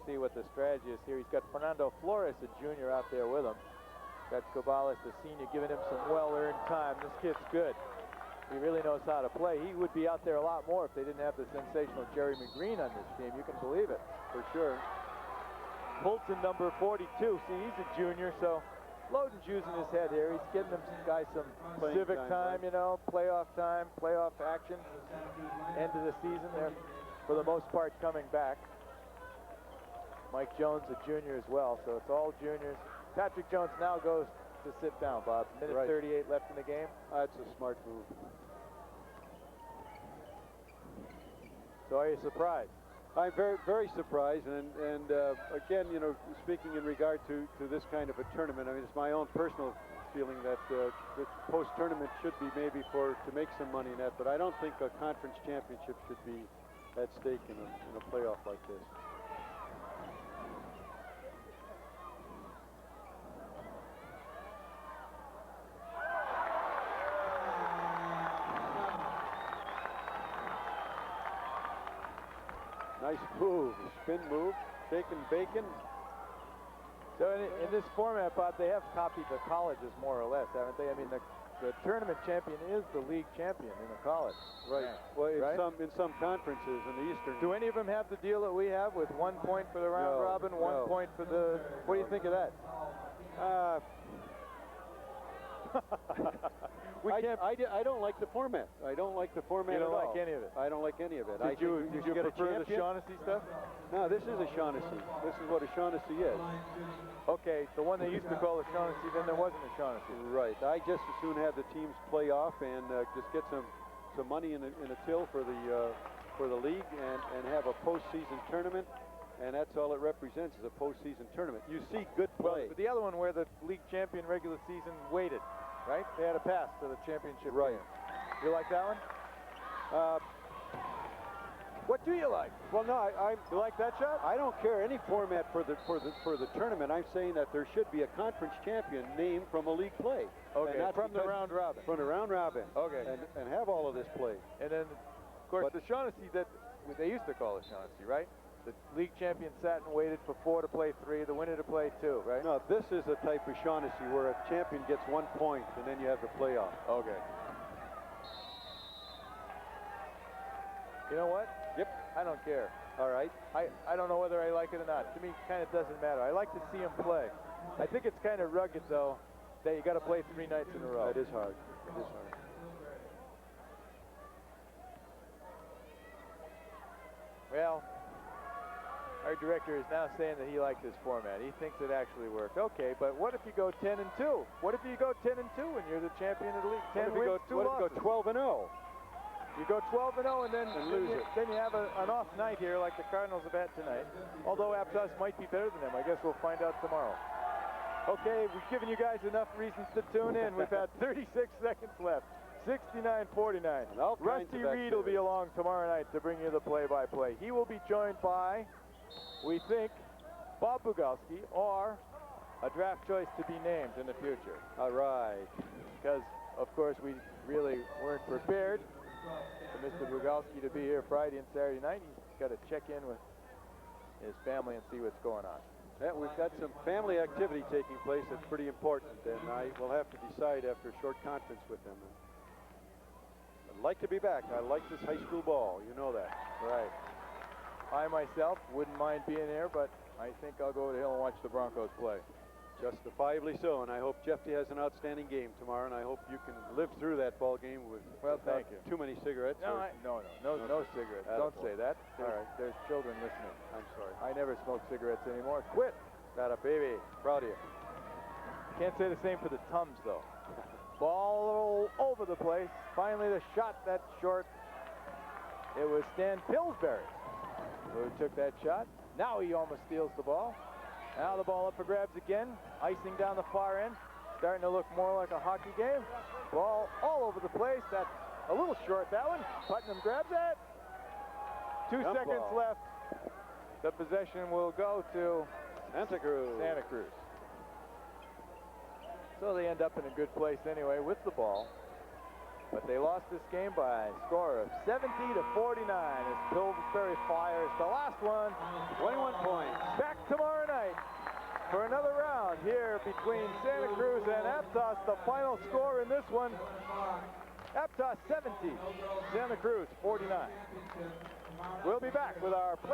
S6: see what the strategy is here. He's got Fernando Flores, a junior, out there with him. Got Cubales, the senior, giving him some well-earned time. This kid's good. He really knows how to play. He would be out there a lot more if they didn't have the sensational Jerry McGreen on this team. You can believe it.
S5: For sure.
S6: Fulton, number 42. See, he's a junior, so Loden's using his head here. He's getting them guys some
S5: Playing
S6: civic time,
S5: right?
S6: you know, playoff time, playoff action. End of the season, they're for the most part coming back. Mike Jones, a junior as well, so it's all juniors. Patrick Jones now goes to sit down, Bob. Minute 38 left in the game.
S5: That's a smart move.
S6: So are you surprised?
S5: I'm very, very surprised, and again, you know, speaking in regard to this kind of a tournament, I mean, it's my own personal feeling that the post-tournament should be maybe to make some money in that, but I don't think a conference championship should be at stake in a playoff like this. Nice move, spin move, shaking bacon.
S6: So in this format, Bob, they have copied the colleges more or less, haven't they? I mean, the tournament champion is the league champion in a college.
S5: Right.
S6: Yeah.
S5: Well, in some conferences in the Eastern.
S6: Do any of them have the deal that we have with 1 point for the round robin, 1 point for the? What do you think of that?
S5: I don't like the format. I don't like the format at all.
S6: You don't like any of it?
S5: I don't like any of it.
S6: Did you prefer the Shaughnessy stuff?
S5: No, this is a Shaughnessy. This is what a Shaughnessy is.
S6: Okay, the one they used to call a Shaughnessy, then there wasn't a Shaughnessy.
S5: Right. I just as soon have the teams play off and just get some money in a till for the league and have a postseason tournament. And that's all it represents is a postseason tournament. You see good play.
S6: Well, the other one where the league champion regular season waited, right? They had a pass to the championship.
S5: Right.
S6: Game. You like that one? What do you like?
S5: Well, no,
S6: you like that shot?
S5: I don't care any format for the tournament. I'm saying that there should be a conference champion named from a league play.
S6: Okay. From the round robin.
S5: From the round robin.
S6: Okay.
S5: And have all of this play.
S6: And then, of course, the Shaughnessy that they used to call it Shaughnessy, right? The league champion sat and waited for 4 to play 3, the winner to play 2, right?
S5: No, this is a type of Shaughnessy where a champion gets 1 point and then you have the playoff.
S6: Okay. You know what?
S5: Yep.
S6: I don't care.
S5: All right.
S6: I don't know whether I like it or not. To me, it kind of doesn't matter. I like to see him play. I think it's kind of rugged, though, that you got to play 3 nights in a row.
S5: That is hard. It is hard.
S6: Well, our director is now saying that he likes this format. He thinks it actually worked. Okay, but what if you go 10-2? What if you go 10-2 and you're the champion of the league? 10 wins, 2 losses.
S5: What if you go 12-0?
S6: You go 12-0 and then
S5: lose it.
S6: Then you have an off night here like the Cardinals have had tonight. Although Aptos might be better than them. I guess we'll find out tomorrow. Okay, we've given you guys enough reasons to tune in. We've had 36 seconds left. 69-49. Rusty Reed will be along tomorrow night to bring you the play-by-play. He will be joined by, we think, Bob Bugalski or a draft choice to be named in the future.
S5: All right.
S6: Because, of course, we really weren't prepared for Mr. Bugalski to be here Friday and Saturday night. He's got to check in with his family and see what's going on.
S5: Yeah, we've got some family activity taking place that's pretty important, and I will have to decide after a short conference with him. I'd like to be back. I like this high school ball. You know that.
S6: Right. I myself wouldn't mind being here, but I think I'll go to the Hill and watch the Broncos play.
S5: Justifiably so, and I hope Jeffy has an outstanding game tomorrow, and I hope you can live through that ball game with
S6: thank you.
S5: Too many cigarettes.
S6: No, no cigarettes. Don't say that. All right. There's children listening.
S5: I'm sorry.
S6: I never smoke cigarettes anymore. Quit.
S5: Got a baby. Proud of you.
S6: Can't say the same for the Tums, though. Ball over the place. Finally, the shot that's short. It was Stan Pillsbury who took that shot. Now he almost steals the ball. Now the ball up for grabs again. Icing down the far end. Starting to look more like a hockey game. Ball all over the place. That's a little short, that one. Putnam grabs it. 2 seconds left. The possession will go to
S5: Santa
S6: Cruz. So they end up in a good place anyway with the ball. But they lost this game by a score of 70-49 as Pillsbury fires the last one.
S5: 21 points.
S6: Back tomorrow night for another round here between Santa Cruz and Aptos. The final score in this one, Aptos 70, Santa Cruz 49. We'll be back with our